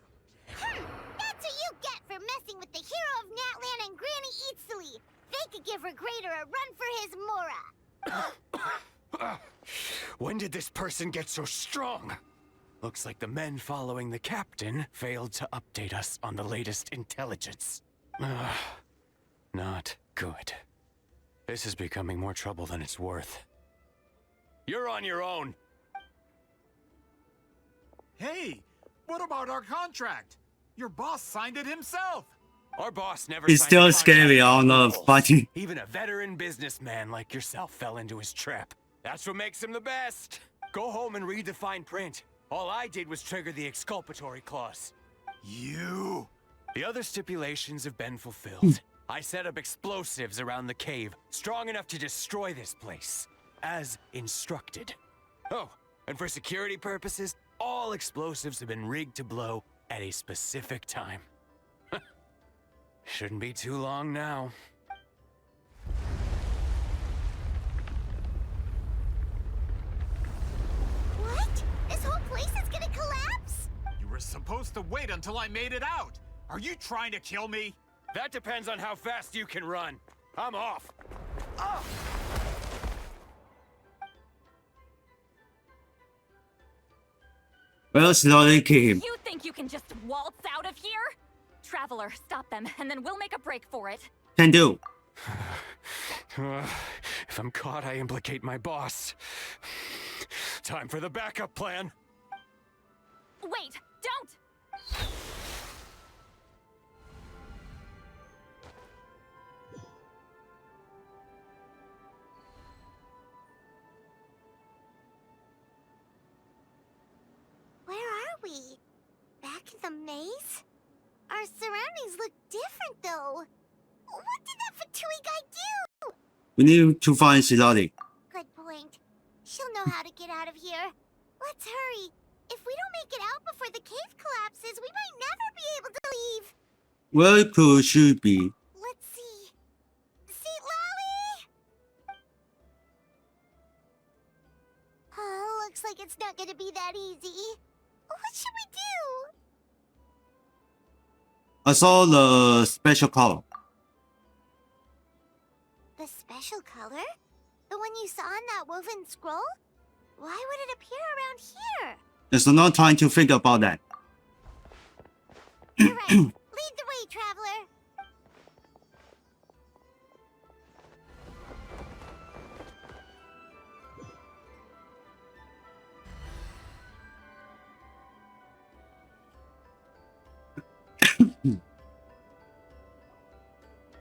That's what you get for messing with the hero of Natlan and Granny Itzley. for his Mora. When did this person get so strong? Looks like the men following the captain failed to update us on the latest intelligence. Not good. This is becoming more trouble than it's worth. You're on your own. Hey, what about our contract? Your boss signed it himself. Our boss never It's signed still a scary contract on with the rules. fighting. Even a veteran businessman like yourself fell into his trap. That's what makes him the best. Go home and read the fine print. All I did was trigger the exculpatory clause. You? The other stipulations have been fulfilled. I set up explosives around the cave, strong enough to destroy this place, as instructed. Oh, and for security purposes, all explosives have been rigged to blow at a specific time. Shouldn't be too long now. What? This whole place is gonna collapse? You were supposed to wait until I made it out. Are you trying to kill me? That depends on how fast you can run. I'm off. Well, slowly kill him. You think you can just waltz out of here? Traveler, stop them, and then we'll make a break for it. Can do. If I'm caught, I implicate my boss. Time for the backup plan. Wait, don't! Where are we? Back in the maze? Our surroundings look different, though. What did that Fatui guy do? We need to find Silali. Good point. She'll know how to get out of here. Let's hurry. If we don't make it out before the cave collapses, we might never be able to leave. Where could she be? Let's see. See, Lolly? Oh, looks like it's not gonna be that easy. What should we do? I saw the special color. The special color? The one you saw in that woven scroll? Why would it appear around here? There's no time to think about that. Alright, lead the way, traveler.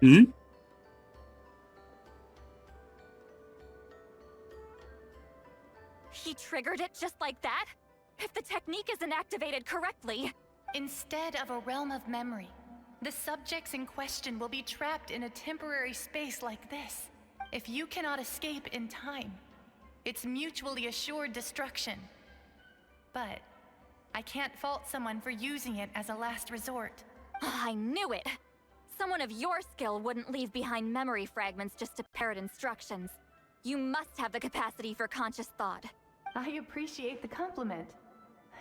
Hmm? He triggered it just like that? If the technique isn't activated correctly... Instead of a realm of memory, the subjects in question will be trapped in a temporary space like this. If you cannot escape in time, it's mutually assured destruction. But I can't fault someone for using it as a last resort. I knew it! Someone of your skill wouldn't leave behind memory fragments just to parrot instructions. You must have the capacity for conscious thought. I appreciate the compliment.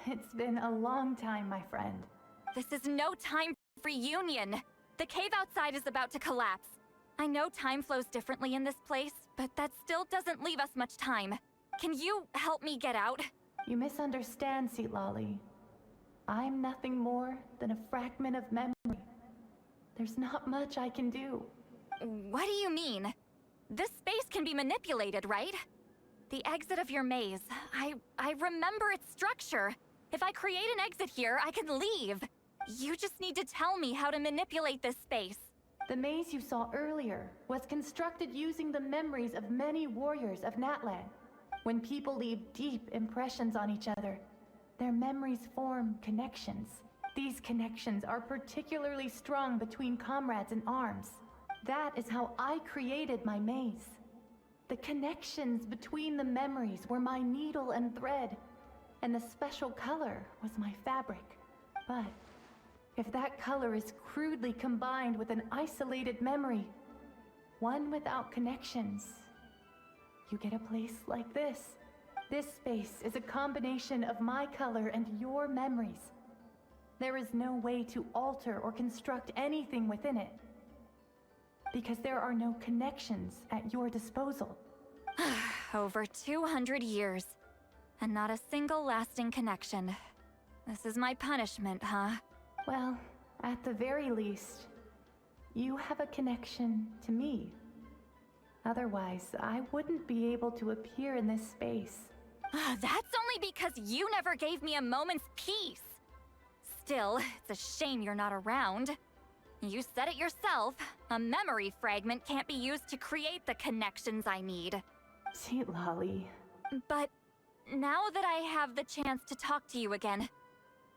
It's been a long time, my friend. This is no time for reunion. The cave outside is about to collapse. I know time flows differently in this place, but that still doesn't leave us much time. Can you help me get out? You misunderstand, Lolly. I'm nothing more than a fragment of memory. There's not much I can do. What do you mean? This space can be manipulated, right? The exit of your maze. I remember its structure. If I create an exit here, I can leave. You just need to tell me how to manipulate this space. The maze you saw earlier was constructed using the memories of many warriors of Natlan. When people leave deep impressions on each other, their memories form connections. These connections are particularly strong between comrades in arms. That is how I created my maze. The connections between the memories were my needle and thread, and the special color was my fabric. But if that color is crudely combined with an isolated memory, one without connections, you get a place like this. This space is a combination of my color and your memories. There is no way to alter or construct anything within it. because there are no connections at your disposal. Over 200 years, and not a single lasting connection. This is my punishment, huh? Well, at the very least, you have a connection to me. Otherwise, I wouldn't be able to appear in this space. That's only because you never gave me a moment's peace. Still, it's a shame you're not around. You said it yourself. A memory fragment can't be used to create the connections I need. Sweet Lolly. But now that I have the chance to talk to you again,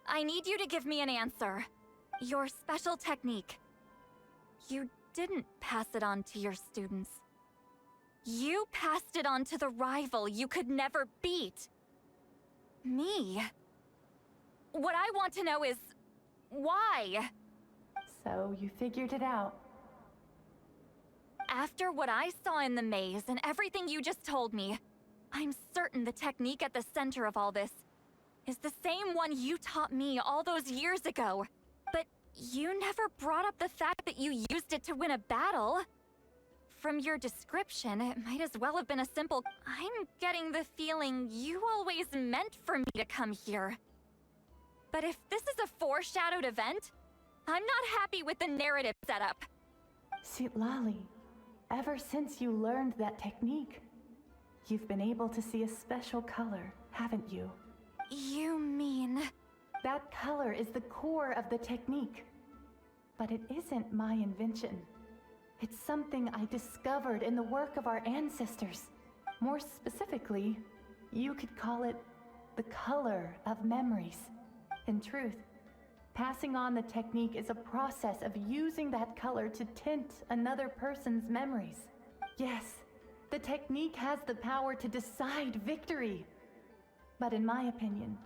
I need you to give me an answer. Your special technique. You didn't pass it on to your students. You passed it on to the rival you could never beat. Me. What I want to know is, why? So you figured it out. After what I saw in the maze and everything you just told me, I'm certain the technique at the center of all this is the same one you taught me all those years ago. But you never brought up the fact that you used it to win a battle. From your description, it might as well have been a simple... I'm getting the feeling you always meant for me to come here. But if this is a foreshadowed event, I'm not happy with the narrative setup. Sweet Lolly, ever since you learned that technique, you've been able to see a special color, haven't you? You mean... That color is the core of the technique. But it isn't my invention. It's something I discovered in the work of our ancestors. More specifically, you could call it the color of memories. In truth, passing on the technique is a process of using that color to tint another person's memories. Yes, the technique has the power to decide victory. But in my opinion,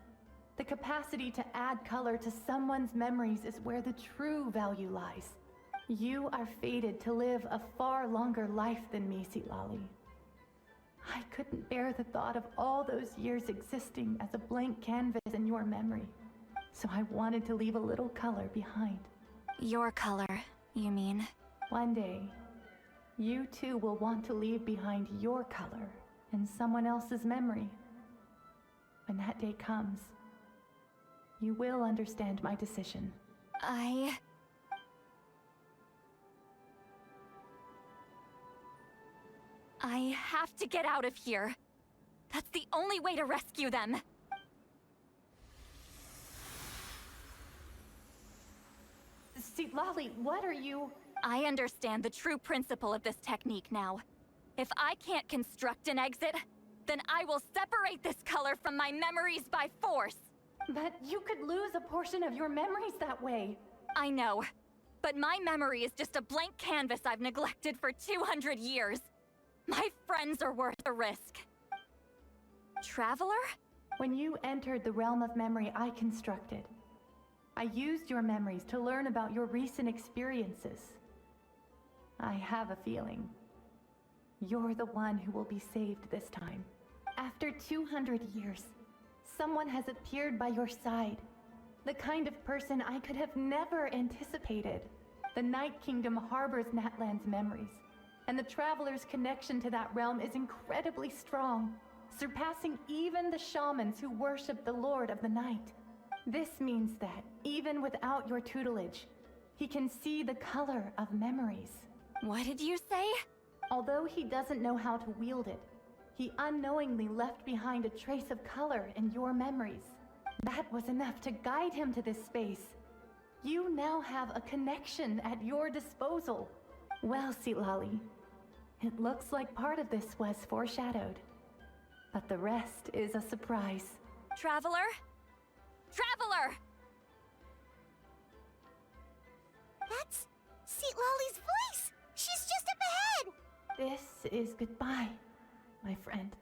the capacity to add color to someone's memories is where the true value lies. You are fated to live a far longer life than me, Lolly. I couldn't bear the thought of all those years existing as a blank canvas in your memory. So I wanted to leave a little color behind. Your color, you mean? One day, you too will want to leave behind your color in someone else's memory. When that day comes, you will understand my decision. I have to get out of here. That's the only way to rescue them. See, Lolly, what are you... I understand the true principle of this technique now. If I can't construct an exit, then I will separate this color from my memories by force. But you could lose a portion of your memories that way. I know, but my memory is just a blank canvas I've neglected for 200 years. My friends are worth the risk. Traveler? When you entered the realm of memory I constructed, I used your memories to learn about your recent experiences. I have a feeling you're the one who will be saved this time. After 200 years, someone has appeared by your side. The kind of person I could have never anticipated. The Night Kingdom harbors Natlan's memories, and the Traveler's connection to that realm is incredibly strong, surpassing even the shamans who worship the Lord of the Night. This means that, even without your tutelage, he can see the color of memories. What did you say? Although he doesn't know how to wield it, he unknowingly left behind a trace of color in your memories. That was enough to guide him to this space. You now have a connection at your disposal. Well, Lolly, it looks like part of this was foreshadowed, but the rest is a surprise. Traveler? Traveler! That's Lolly's voice! She's just up ahead! This is goodbye, my friend.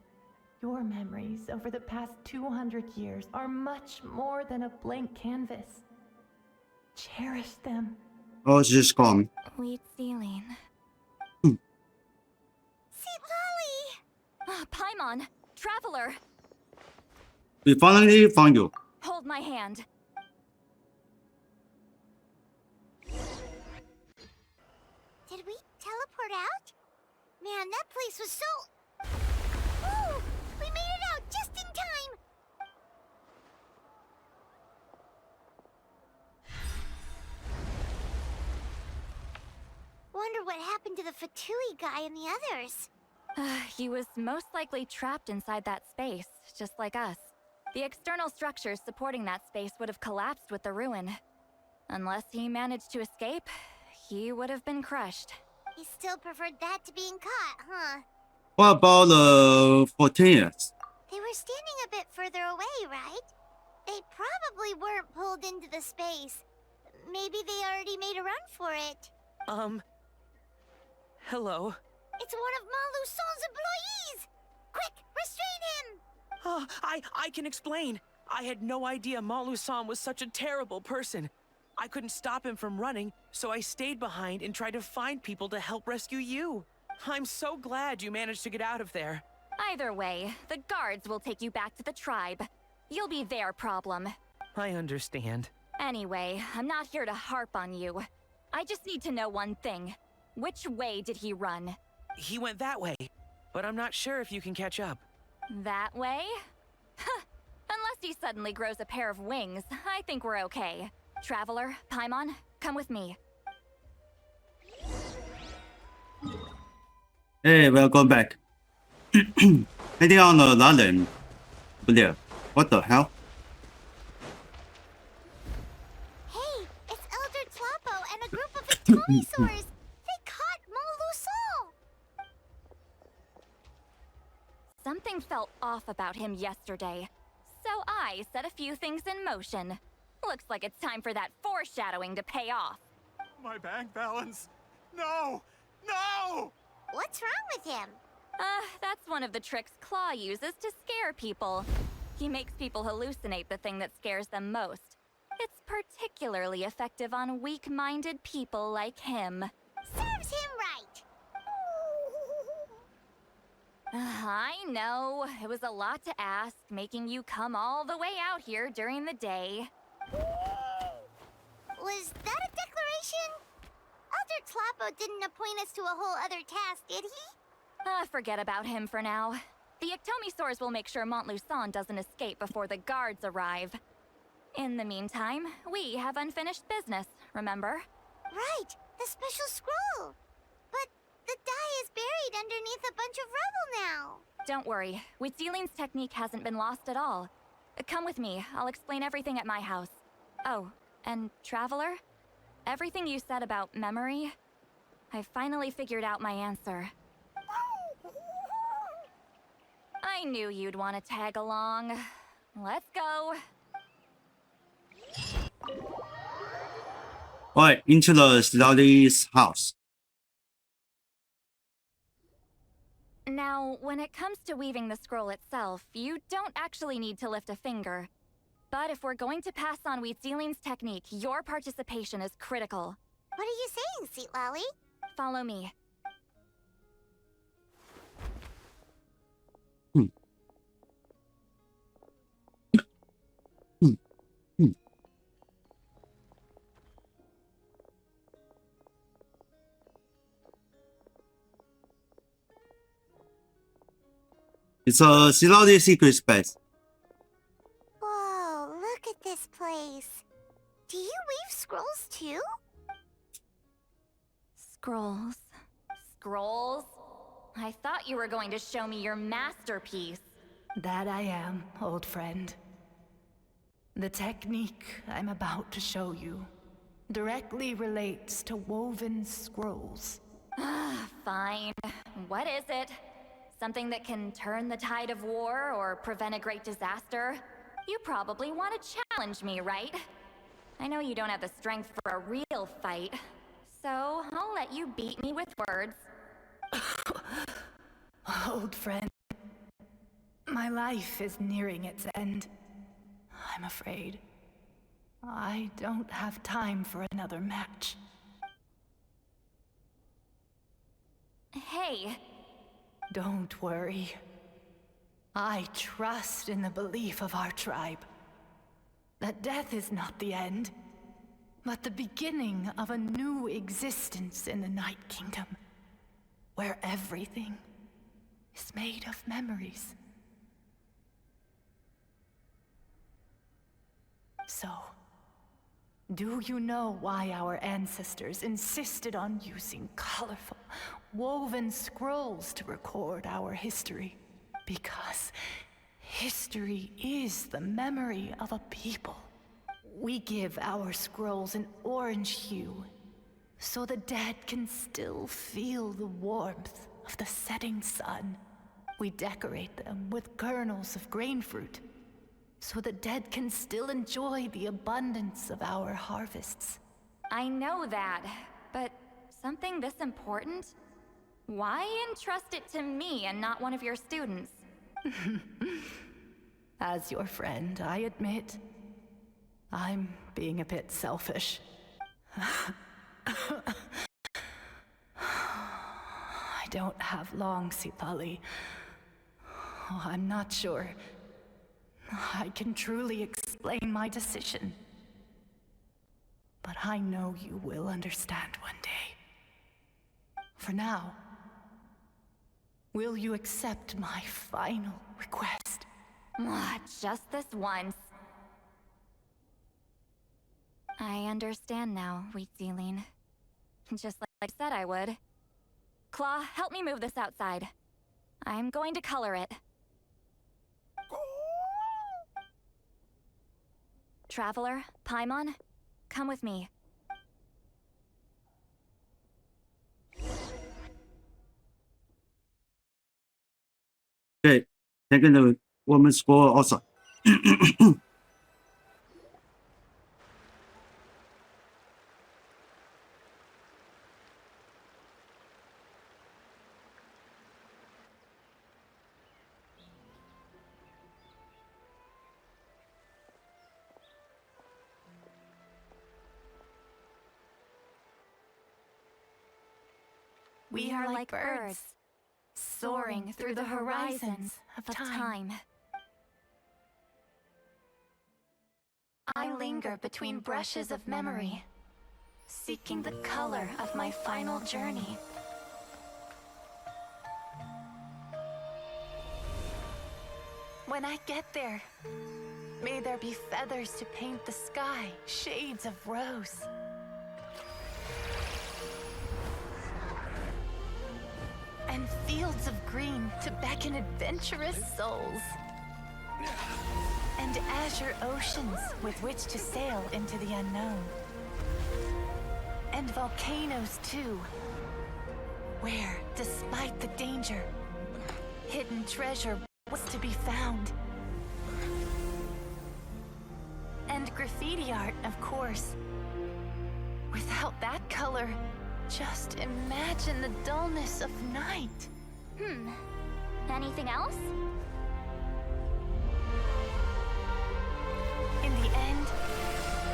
Your memories over the past 200 years are much more than a blank canvas. Cherish them. Oh, it's just gone. Wheat ceiling. Lolly! Paimon! Traveler! We finally found you. Hold my hand. Did we teleport powered out? Man, that place was so... Ooh! We made it out just in time! Wonder what happened to the Fatui guy and the others. He was most likely trapped inside that space, just like us. The external structures supporting that space would have collapsed with the ruin. Unless he managed to escape, he would have been crushed. He still preferred that to being caught, huh? What about the 14 years? They were standing a bit further away, right? They probably weren't pulled into the space. Maybe they already made a run for it. Hello? It's one of Maluson's employees! Quick, restrain him! I can explain. I had no idea Montluçon was such a terrible person. I couldn't stop him from running, so I stayed behind and tried to find people to help rescue you. I'm so glad you managed to get out of there. Either way, the guards will take you back to the tribe. You'll be their problem. I understand. Anyway, I'm not here to harp on you. I just need to know one thing. Which way did he run? He went that way, but I'm not sure if you can catch up. That way? Huh. Unless he suddenly grows a pair of wings, I think we're okay. Traveler, Paimon, come with me. Hey, welcome back. Heading on the London. There. What the hell? Hey, it's Elder Tlapo and a group of Atomisaurs! They caught Molusol! Something felt off about him yesterday, so I set a few things in motion. Looks like it's time for that foreshadowing to pay off. My bank balance. No! No! What's wrong with him? That's one of the tricks Claw uses to scare people. He makes people hallucinate the thing that scares them most. It's particularly effective on weak-minded people like him. Serves him right! I know. It was a lot to ask, making you come all the way out here during the day. Was that a declaration? Elder Tlapo didn't appoint us to a whole other task, did he? Forget about him for now. The Ectomisaurs will make sure Montluçon doesn't escape before the guards arrive. In the meantime, we have unfinished business, remember? Right, the special scroll. But the die is buried underneath a bunch of rubble now. Don't worry, Huitzilin's technique hasn't been lost at all. Come with me, I'll explain everything at my house. Oh, and Traveler? Everything you said about memory, I finally figured out my answer. I knew you'd want to tag along. Let's go. Alright, into the Slaughter's house. Now, when it comes to weaving the scroll itself, you don't actually need to lift a finger. But if we're going to pass on Huitzilin's technique, your participation is critical. What are you saying, Sweet Lolly? Follow me. It's a Slaughter secret space. Whoa, look at this place. Do you weave scrolls too? Scrolls. Scrolls? I thought you were going to show me your masterpiece. That I am, old friend. The technique I'm about to show you directly relates to woven scrolls. Fine. What is it? Something that can turn the tide of war or prevent a great disaster? You probably want to challenge me, right? I know you don't have the strength for a real fight, so I'll let you beat me with words. Old friend, my life is nearing its end. I'm afraid I don't have time for another match. Hey. Don't worry. I trust in the belief of our tribe that death is not the end, but the beginning of a new existence in the Night Kingdom. where everything is made of memories. So, do you know why our ancestors insisted on using colorful, woven scrolls to record our history? Because history is the memory of a people. We give our scrolls an orange hue, so the dead can still feel the warmth of the setting sun. We decorate them with kernels of grain fruit, so the dead can still enjoy the abundance of our harvests. I know that, but something this important? Why entrust it to me and not one of your students? As your friend, I admit, I'm being a bit selfish. I don't have long, Sipali. Oh, I'm not sure I can truly explain my decision. But I know you will understand one day. For now, will you accept my final request? Just this once. I understand now, Wheatsealing. Just like I said I would. Claw, help me move this outside. I'm going to color it. Traveler, Paimon, come with me. Okay, taking the woman's score also. We are like birds, soaring through the horizons of time. I linger between brushes of memory, seeking the color of my final journey. When I get there, may there be feathers to paint the sky, shades of rose. And fields of green to beckon adventurous souls. And azure oceans with which to sail into the unknown. And volcanoes too, where, despite the danger, hidden treasure was to be found. And graffiti art, of course. Without that color, just imagine the dullness of night. Anything else? In the end,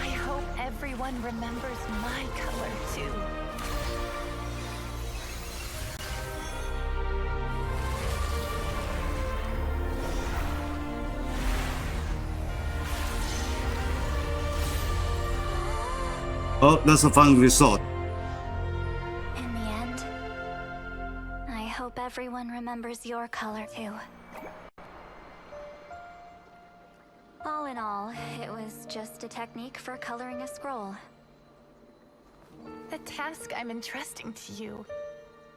I hope everyone remembers my color too. Oh, that's a fun result. In the end, I hope everyone remembers your color too. All in all, it was just a technique for coloring a scroll. The task I'm entrusting to you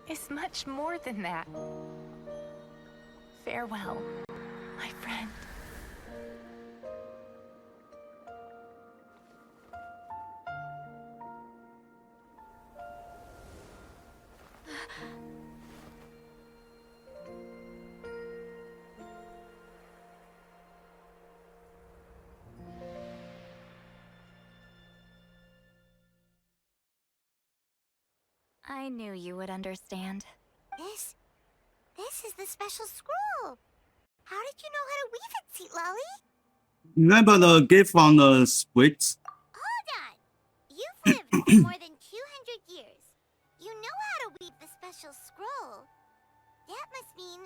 is much more than that. Farewell, my friend. I knew you would understand. This is the special scroll. How did you know how to weave it, Seat Lolly? Remember the gift from the squids? Hold on. You've lived for more than 200 years. You know how to weave the special scroll. That must mean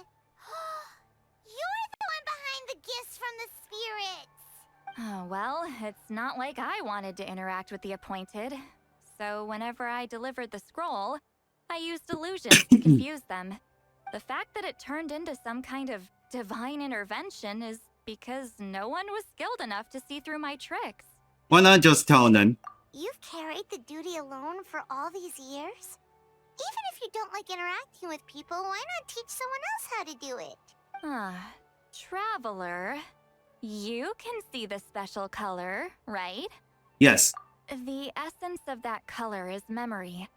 you're the one behind the gifts from the spirits. Oh, well, it's not like I wanted to interact with the appointed. So whenever I delivered the scroll, I used illusions to confuse them. The fact that it turned into some kind of divine intervention is because no one was skilled enough to see through my tricks. Why not just tell them? You've carried the duty alone for all these years? Even if you don't like interacting with people, why not teach someone else how to do it? Traveler, you can see the special color, right? Yes. The essence of that color is memory.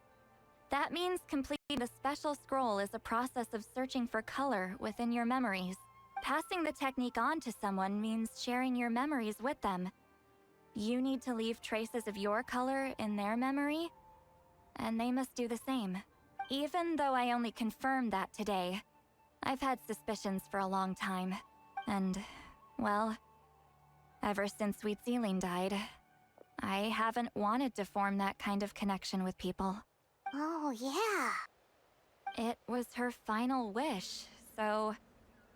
That means completing the special scroll is a process of searching for color within your memories. Passing the technique on to someone means sharing your memories with them. You need to leave traces of your color in their memory, and they must do the same. Even though I only confirmed that today, I've had suspicions for a long time. And, well, ever since Sweet Celine died, I haven't wanted to form that kind of connection with people. Oh, yeah. It was her final wish, so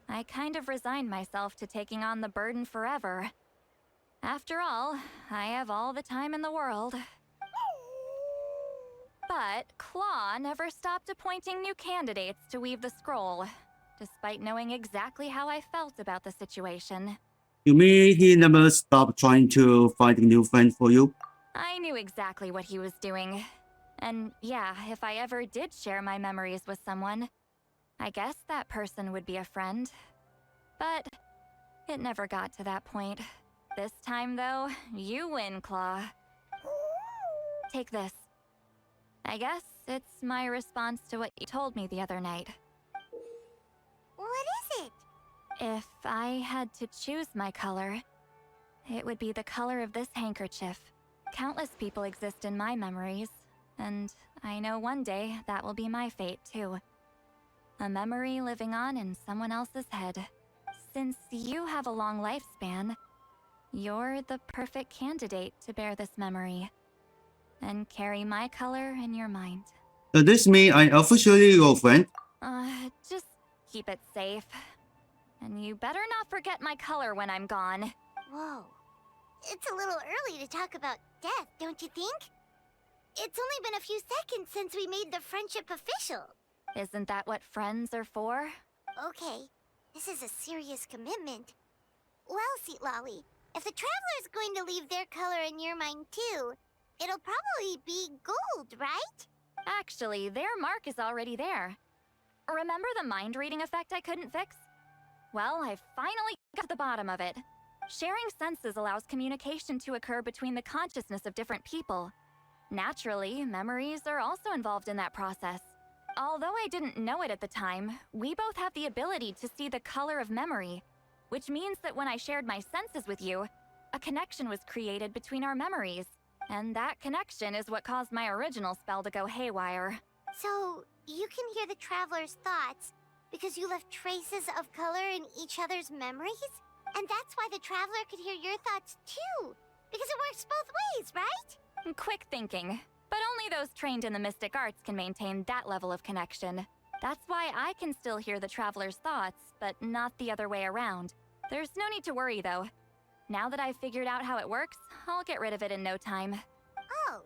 I kind of resigned myself to taking on the burden forever. After all, I have all the time in the world. But Claw never stopped appointing new candidates to weave the scroll, despite knowing exactly how I felt about the situation. You mean he never stopped trying to find a new friend for you? I knew exactly what he was doing. And yeah, if I ever did share my memories with someone, I guess that person would be a friend. But it never got to that point. This time, though, you win, Claw. Take this. I guess it's my response to what you told me the other night. What is it? If I had to choose my color, it would be the color of this handkerchief. Countless people exist in my memories, and I know one day that will be my fate, too. A memory living on in someone else's head. Since you have a long lifespan, you're the perfect candidate to bear this memory and carry my color in your mind. Does this mean I'm officially your friend? Just keep it safe. And you better not forget my color when I'm gone. Whoa. It's a little early to talk about death, don't you think? It's only been a few seconds since we made the friendship official. Isn't that what friends are for? Okay, this is a serious commitment. Well, Seat Lolly, if the Traveler's going to leave their color in your mind too, it'll probably be gold, right? Actually, their mark is already there. Remember the mind reading effect I couldn't fix? Well, I finally got to the bottom of it. Sharing senses allows communication to occur between the consciousness of different people. Naturally, memories are also involved in that process. Although I didn't know it at the time, we both have the ability to see the color of memory, which means that when I shared my senses with you, a connection was created between our memories. And that connection is what caused my original spell to go haywire. So, you can hear the Traveler's thoughts because you left traces of color in each other's memories? And that's why the Traveler could hear your thoughts too, because it works both ways, right? Quick thinking. But only those trained in the mystic arts can maintain that level of connection. That's why I can still hear the Traveler's thoughts, but not the other way around. There's no need to worry, though. Now that I've figured out how it works, I'll get rid of it in no time. Oh.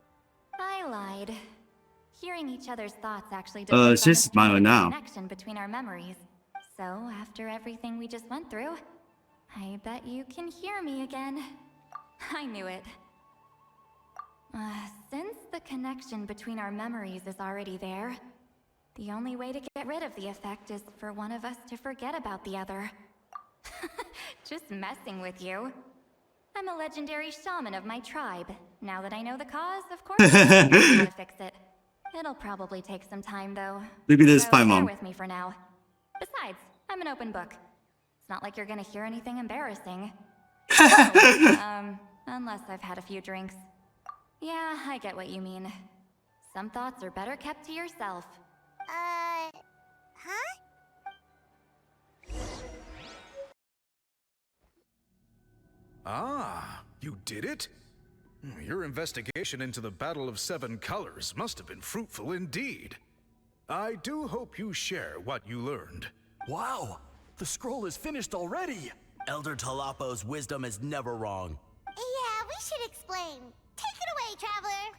I lied. Hearing each other's thoughts actually she's smiling now. Connection between our memories. So, after everything we just went through, I bet you can hear me again. I knew it. Since the connection between our memories is already there, the only way to get rid of the effect is for one of us to forget about the other. Just messing with you. I'm a legendary shaman of my tribe. Now that I know the cause, of course, I know how to fix it. It'll probably take some time, though. Maybe this So time, bear Mom. with me for now. Besides, I'm an open book. It's not like you're gonna hear anything embarrassing. Unless I've had a few drinks. Yeah, I get what you mean. Some thoughts are better kept to yourself. Huh? Ah, you did it? Your investigation into the Battle of Seven Colors must have been fruitful indeed. I do hope you share what you learned. Wow, the scroll is finished already! Elder Talapo's wisdom is never wrong. Yeah, we should explain. Take it away, Traveler!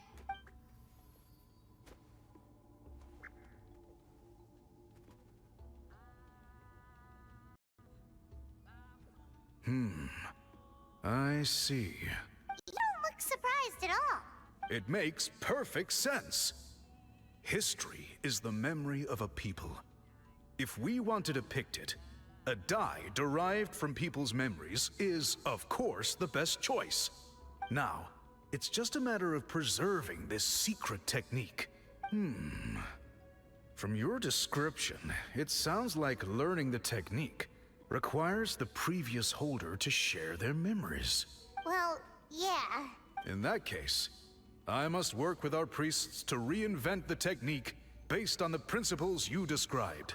I see. You don't look surprised at all. It makes perfect sense. History is the memory of a people. If we want to depict it, a die derived from people's memories is, of course, the best choice. Now, it's just a matter of preserving this secret technique. From your description, it sounds like learning the technique requires the previous holder to share their memories. Well, yeah. In that case, I must work with our priests to reinvent the technique based on the principles you described.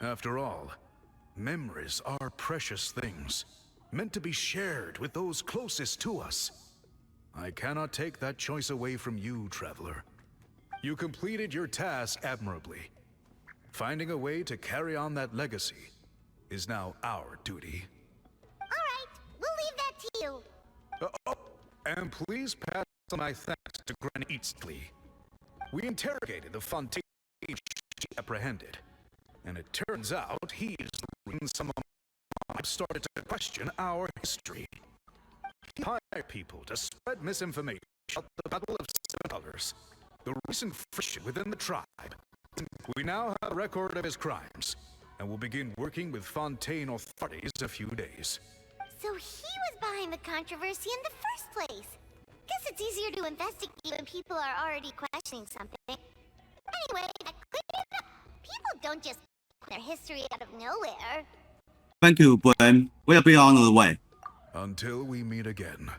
After all, memories are precious things, meant to be shared with those closest to us. I cannot take that choice away from you, Traveler. You completed your task admirably. Finding a way to carry on that legacy is now our duty. All right, we'll leave that to you. And please pass on my thanks to Granny Eatsley. We interrogated the Fontaine she apprehended, and it turns out he is the reason some of have started to question our history. He hired people to spread misinformation about the Battle of Seven Colors, the recent friction within the tribe. We now have a record of his crimes, and will begin working with Fontaine authorities in a few days. So he was behind the controversy in the first place. Guess it's easier to investigate when people are already questioning something. Anyway, that cleared it up. People don't just their history out of nowhere. Thank you, Gwen. We'll be on the way. Until we meet again.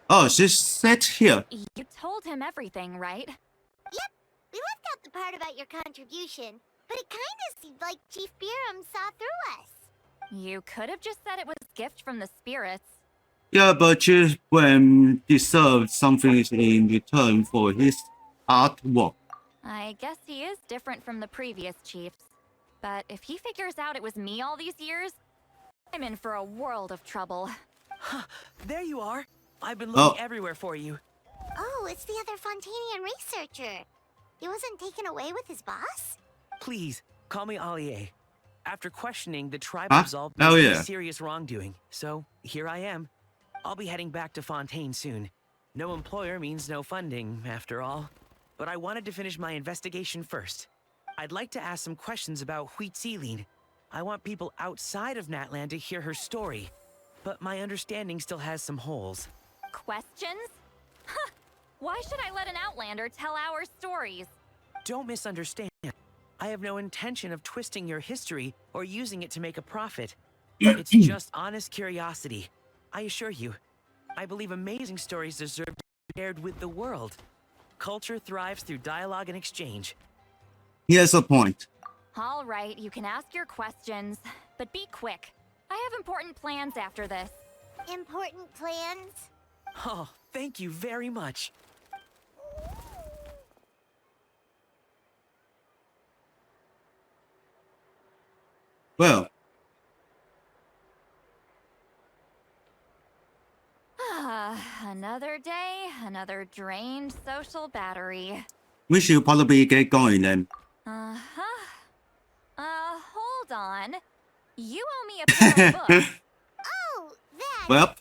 Oh, she's set here. You told him everything, right? Yep, we left out the part about your contribution, but it kinda seemed like Chief Biram saw through us. You could have just said it was a gift from the spirits. Yeah, but Chief Gwen deserved something in return for his artwork. I guess he is different from the previous chiefs. But if he figures out it was me all these years, I'm in for a world of trouble. There you are. I've been looking everywhere for you. Oh, it's the other Fontanian researcher. He wasn't taken away with his boss? Please, call me Allier. After questioning, the tribe Huh? absolved Oh, me yeah. of serious wrongdoing. So, here I am. I'll be heading back to Fontaine soon. No employer means no funding, after all. But I wanted to finish my investigation first. I'd like to ask some questions about Huitziline. I want people outside of Natlan to hear her story. But my understanding still has some holes. Questions? Huh! Why should I let an Outlander tell our stories? Don't misunderstand. I have no intention of twisting your history or using it to make a profit. It's just honest curiosity. I assure you, I believe amazing stories deserve to be shared with the world. Culture thrives through dialogue and exchange. Here's a point. All right, you can ask your questions, but be quick. I have important plans after this. Important plans? Oh, thank you very much. Well, Another day, another drained social battery. we should probably get going then. Hold on. You owe me a pair of books. Oh, that! Well,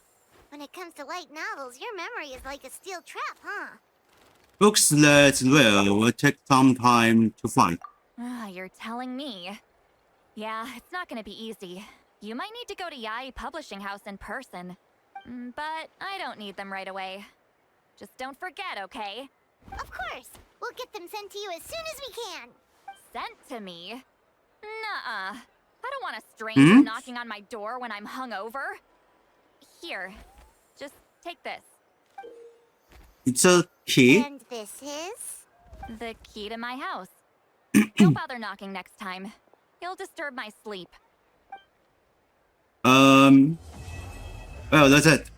When it comes to light novels, your memory is like a steel trap, huh? books that will take some time to find. You're telling me. Yeah, it's not gonna be easy. You might need to go to Yai Publishing House in person. But I don't need them right away. Just don't forget, okay? Of course! We'll get them sent to you as soon as we can! Sent to me? Nuh-uh. I don't want a stranger knocking on my door when I'm hungover. Here, just take this. It's a key. And this is? The key to my house. Don't bother knocking next time. You'll disturb my sleep. Well, that's it.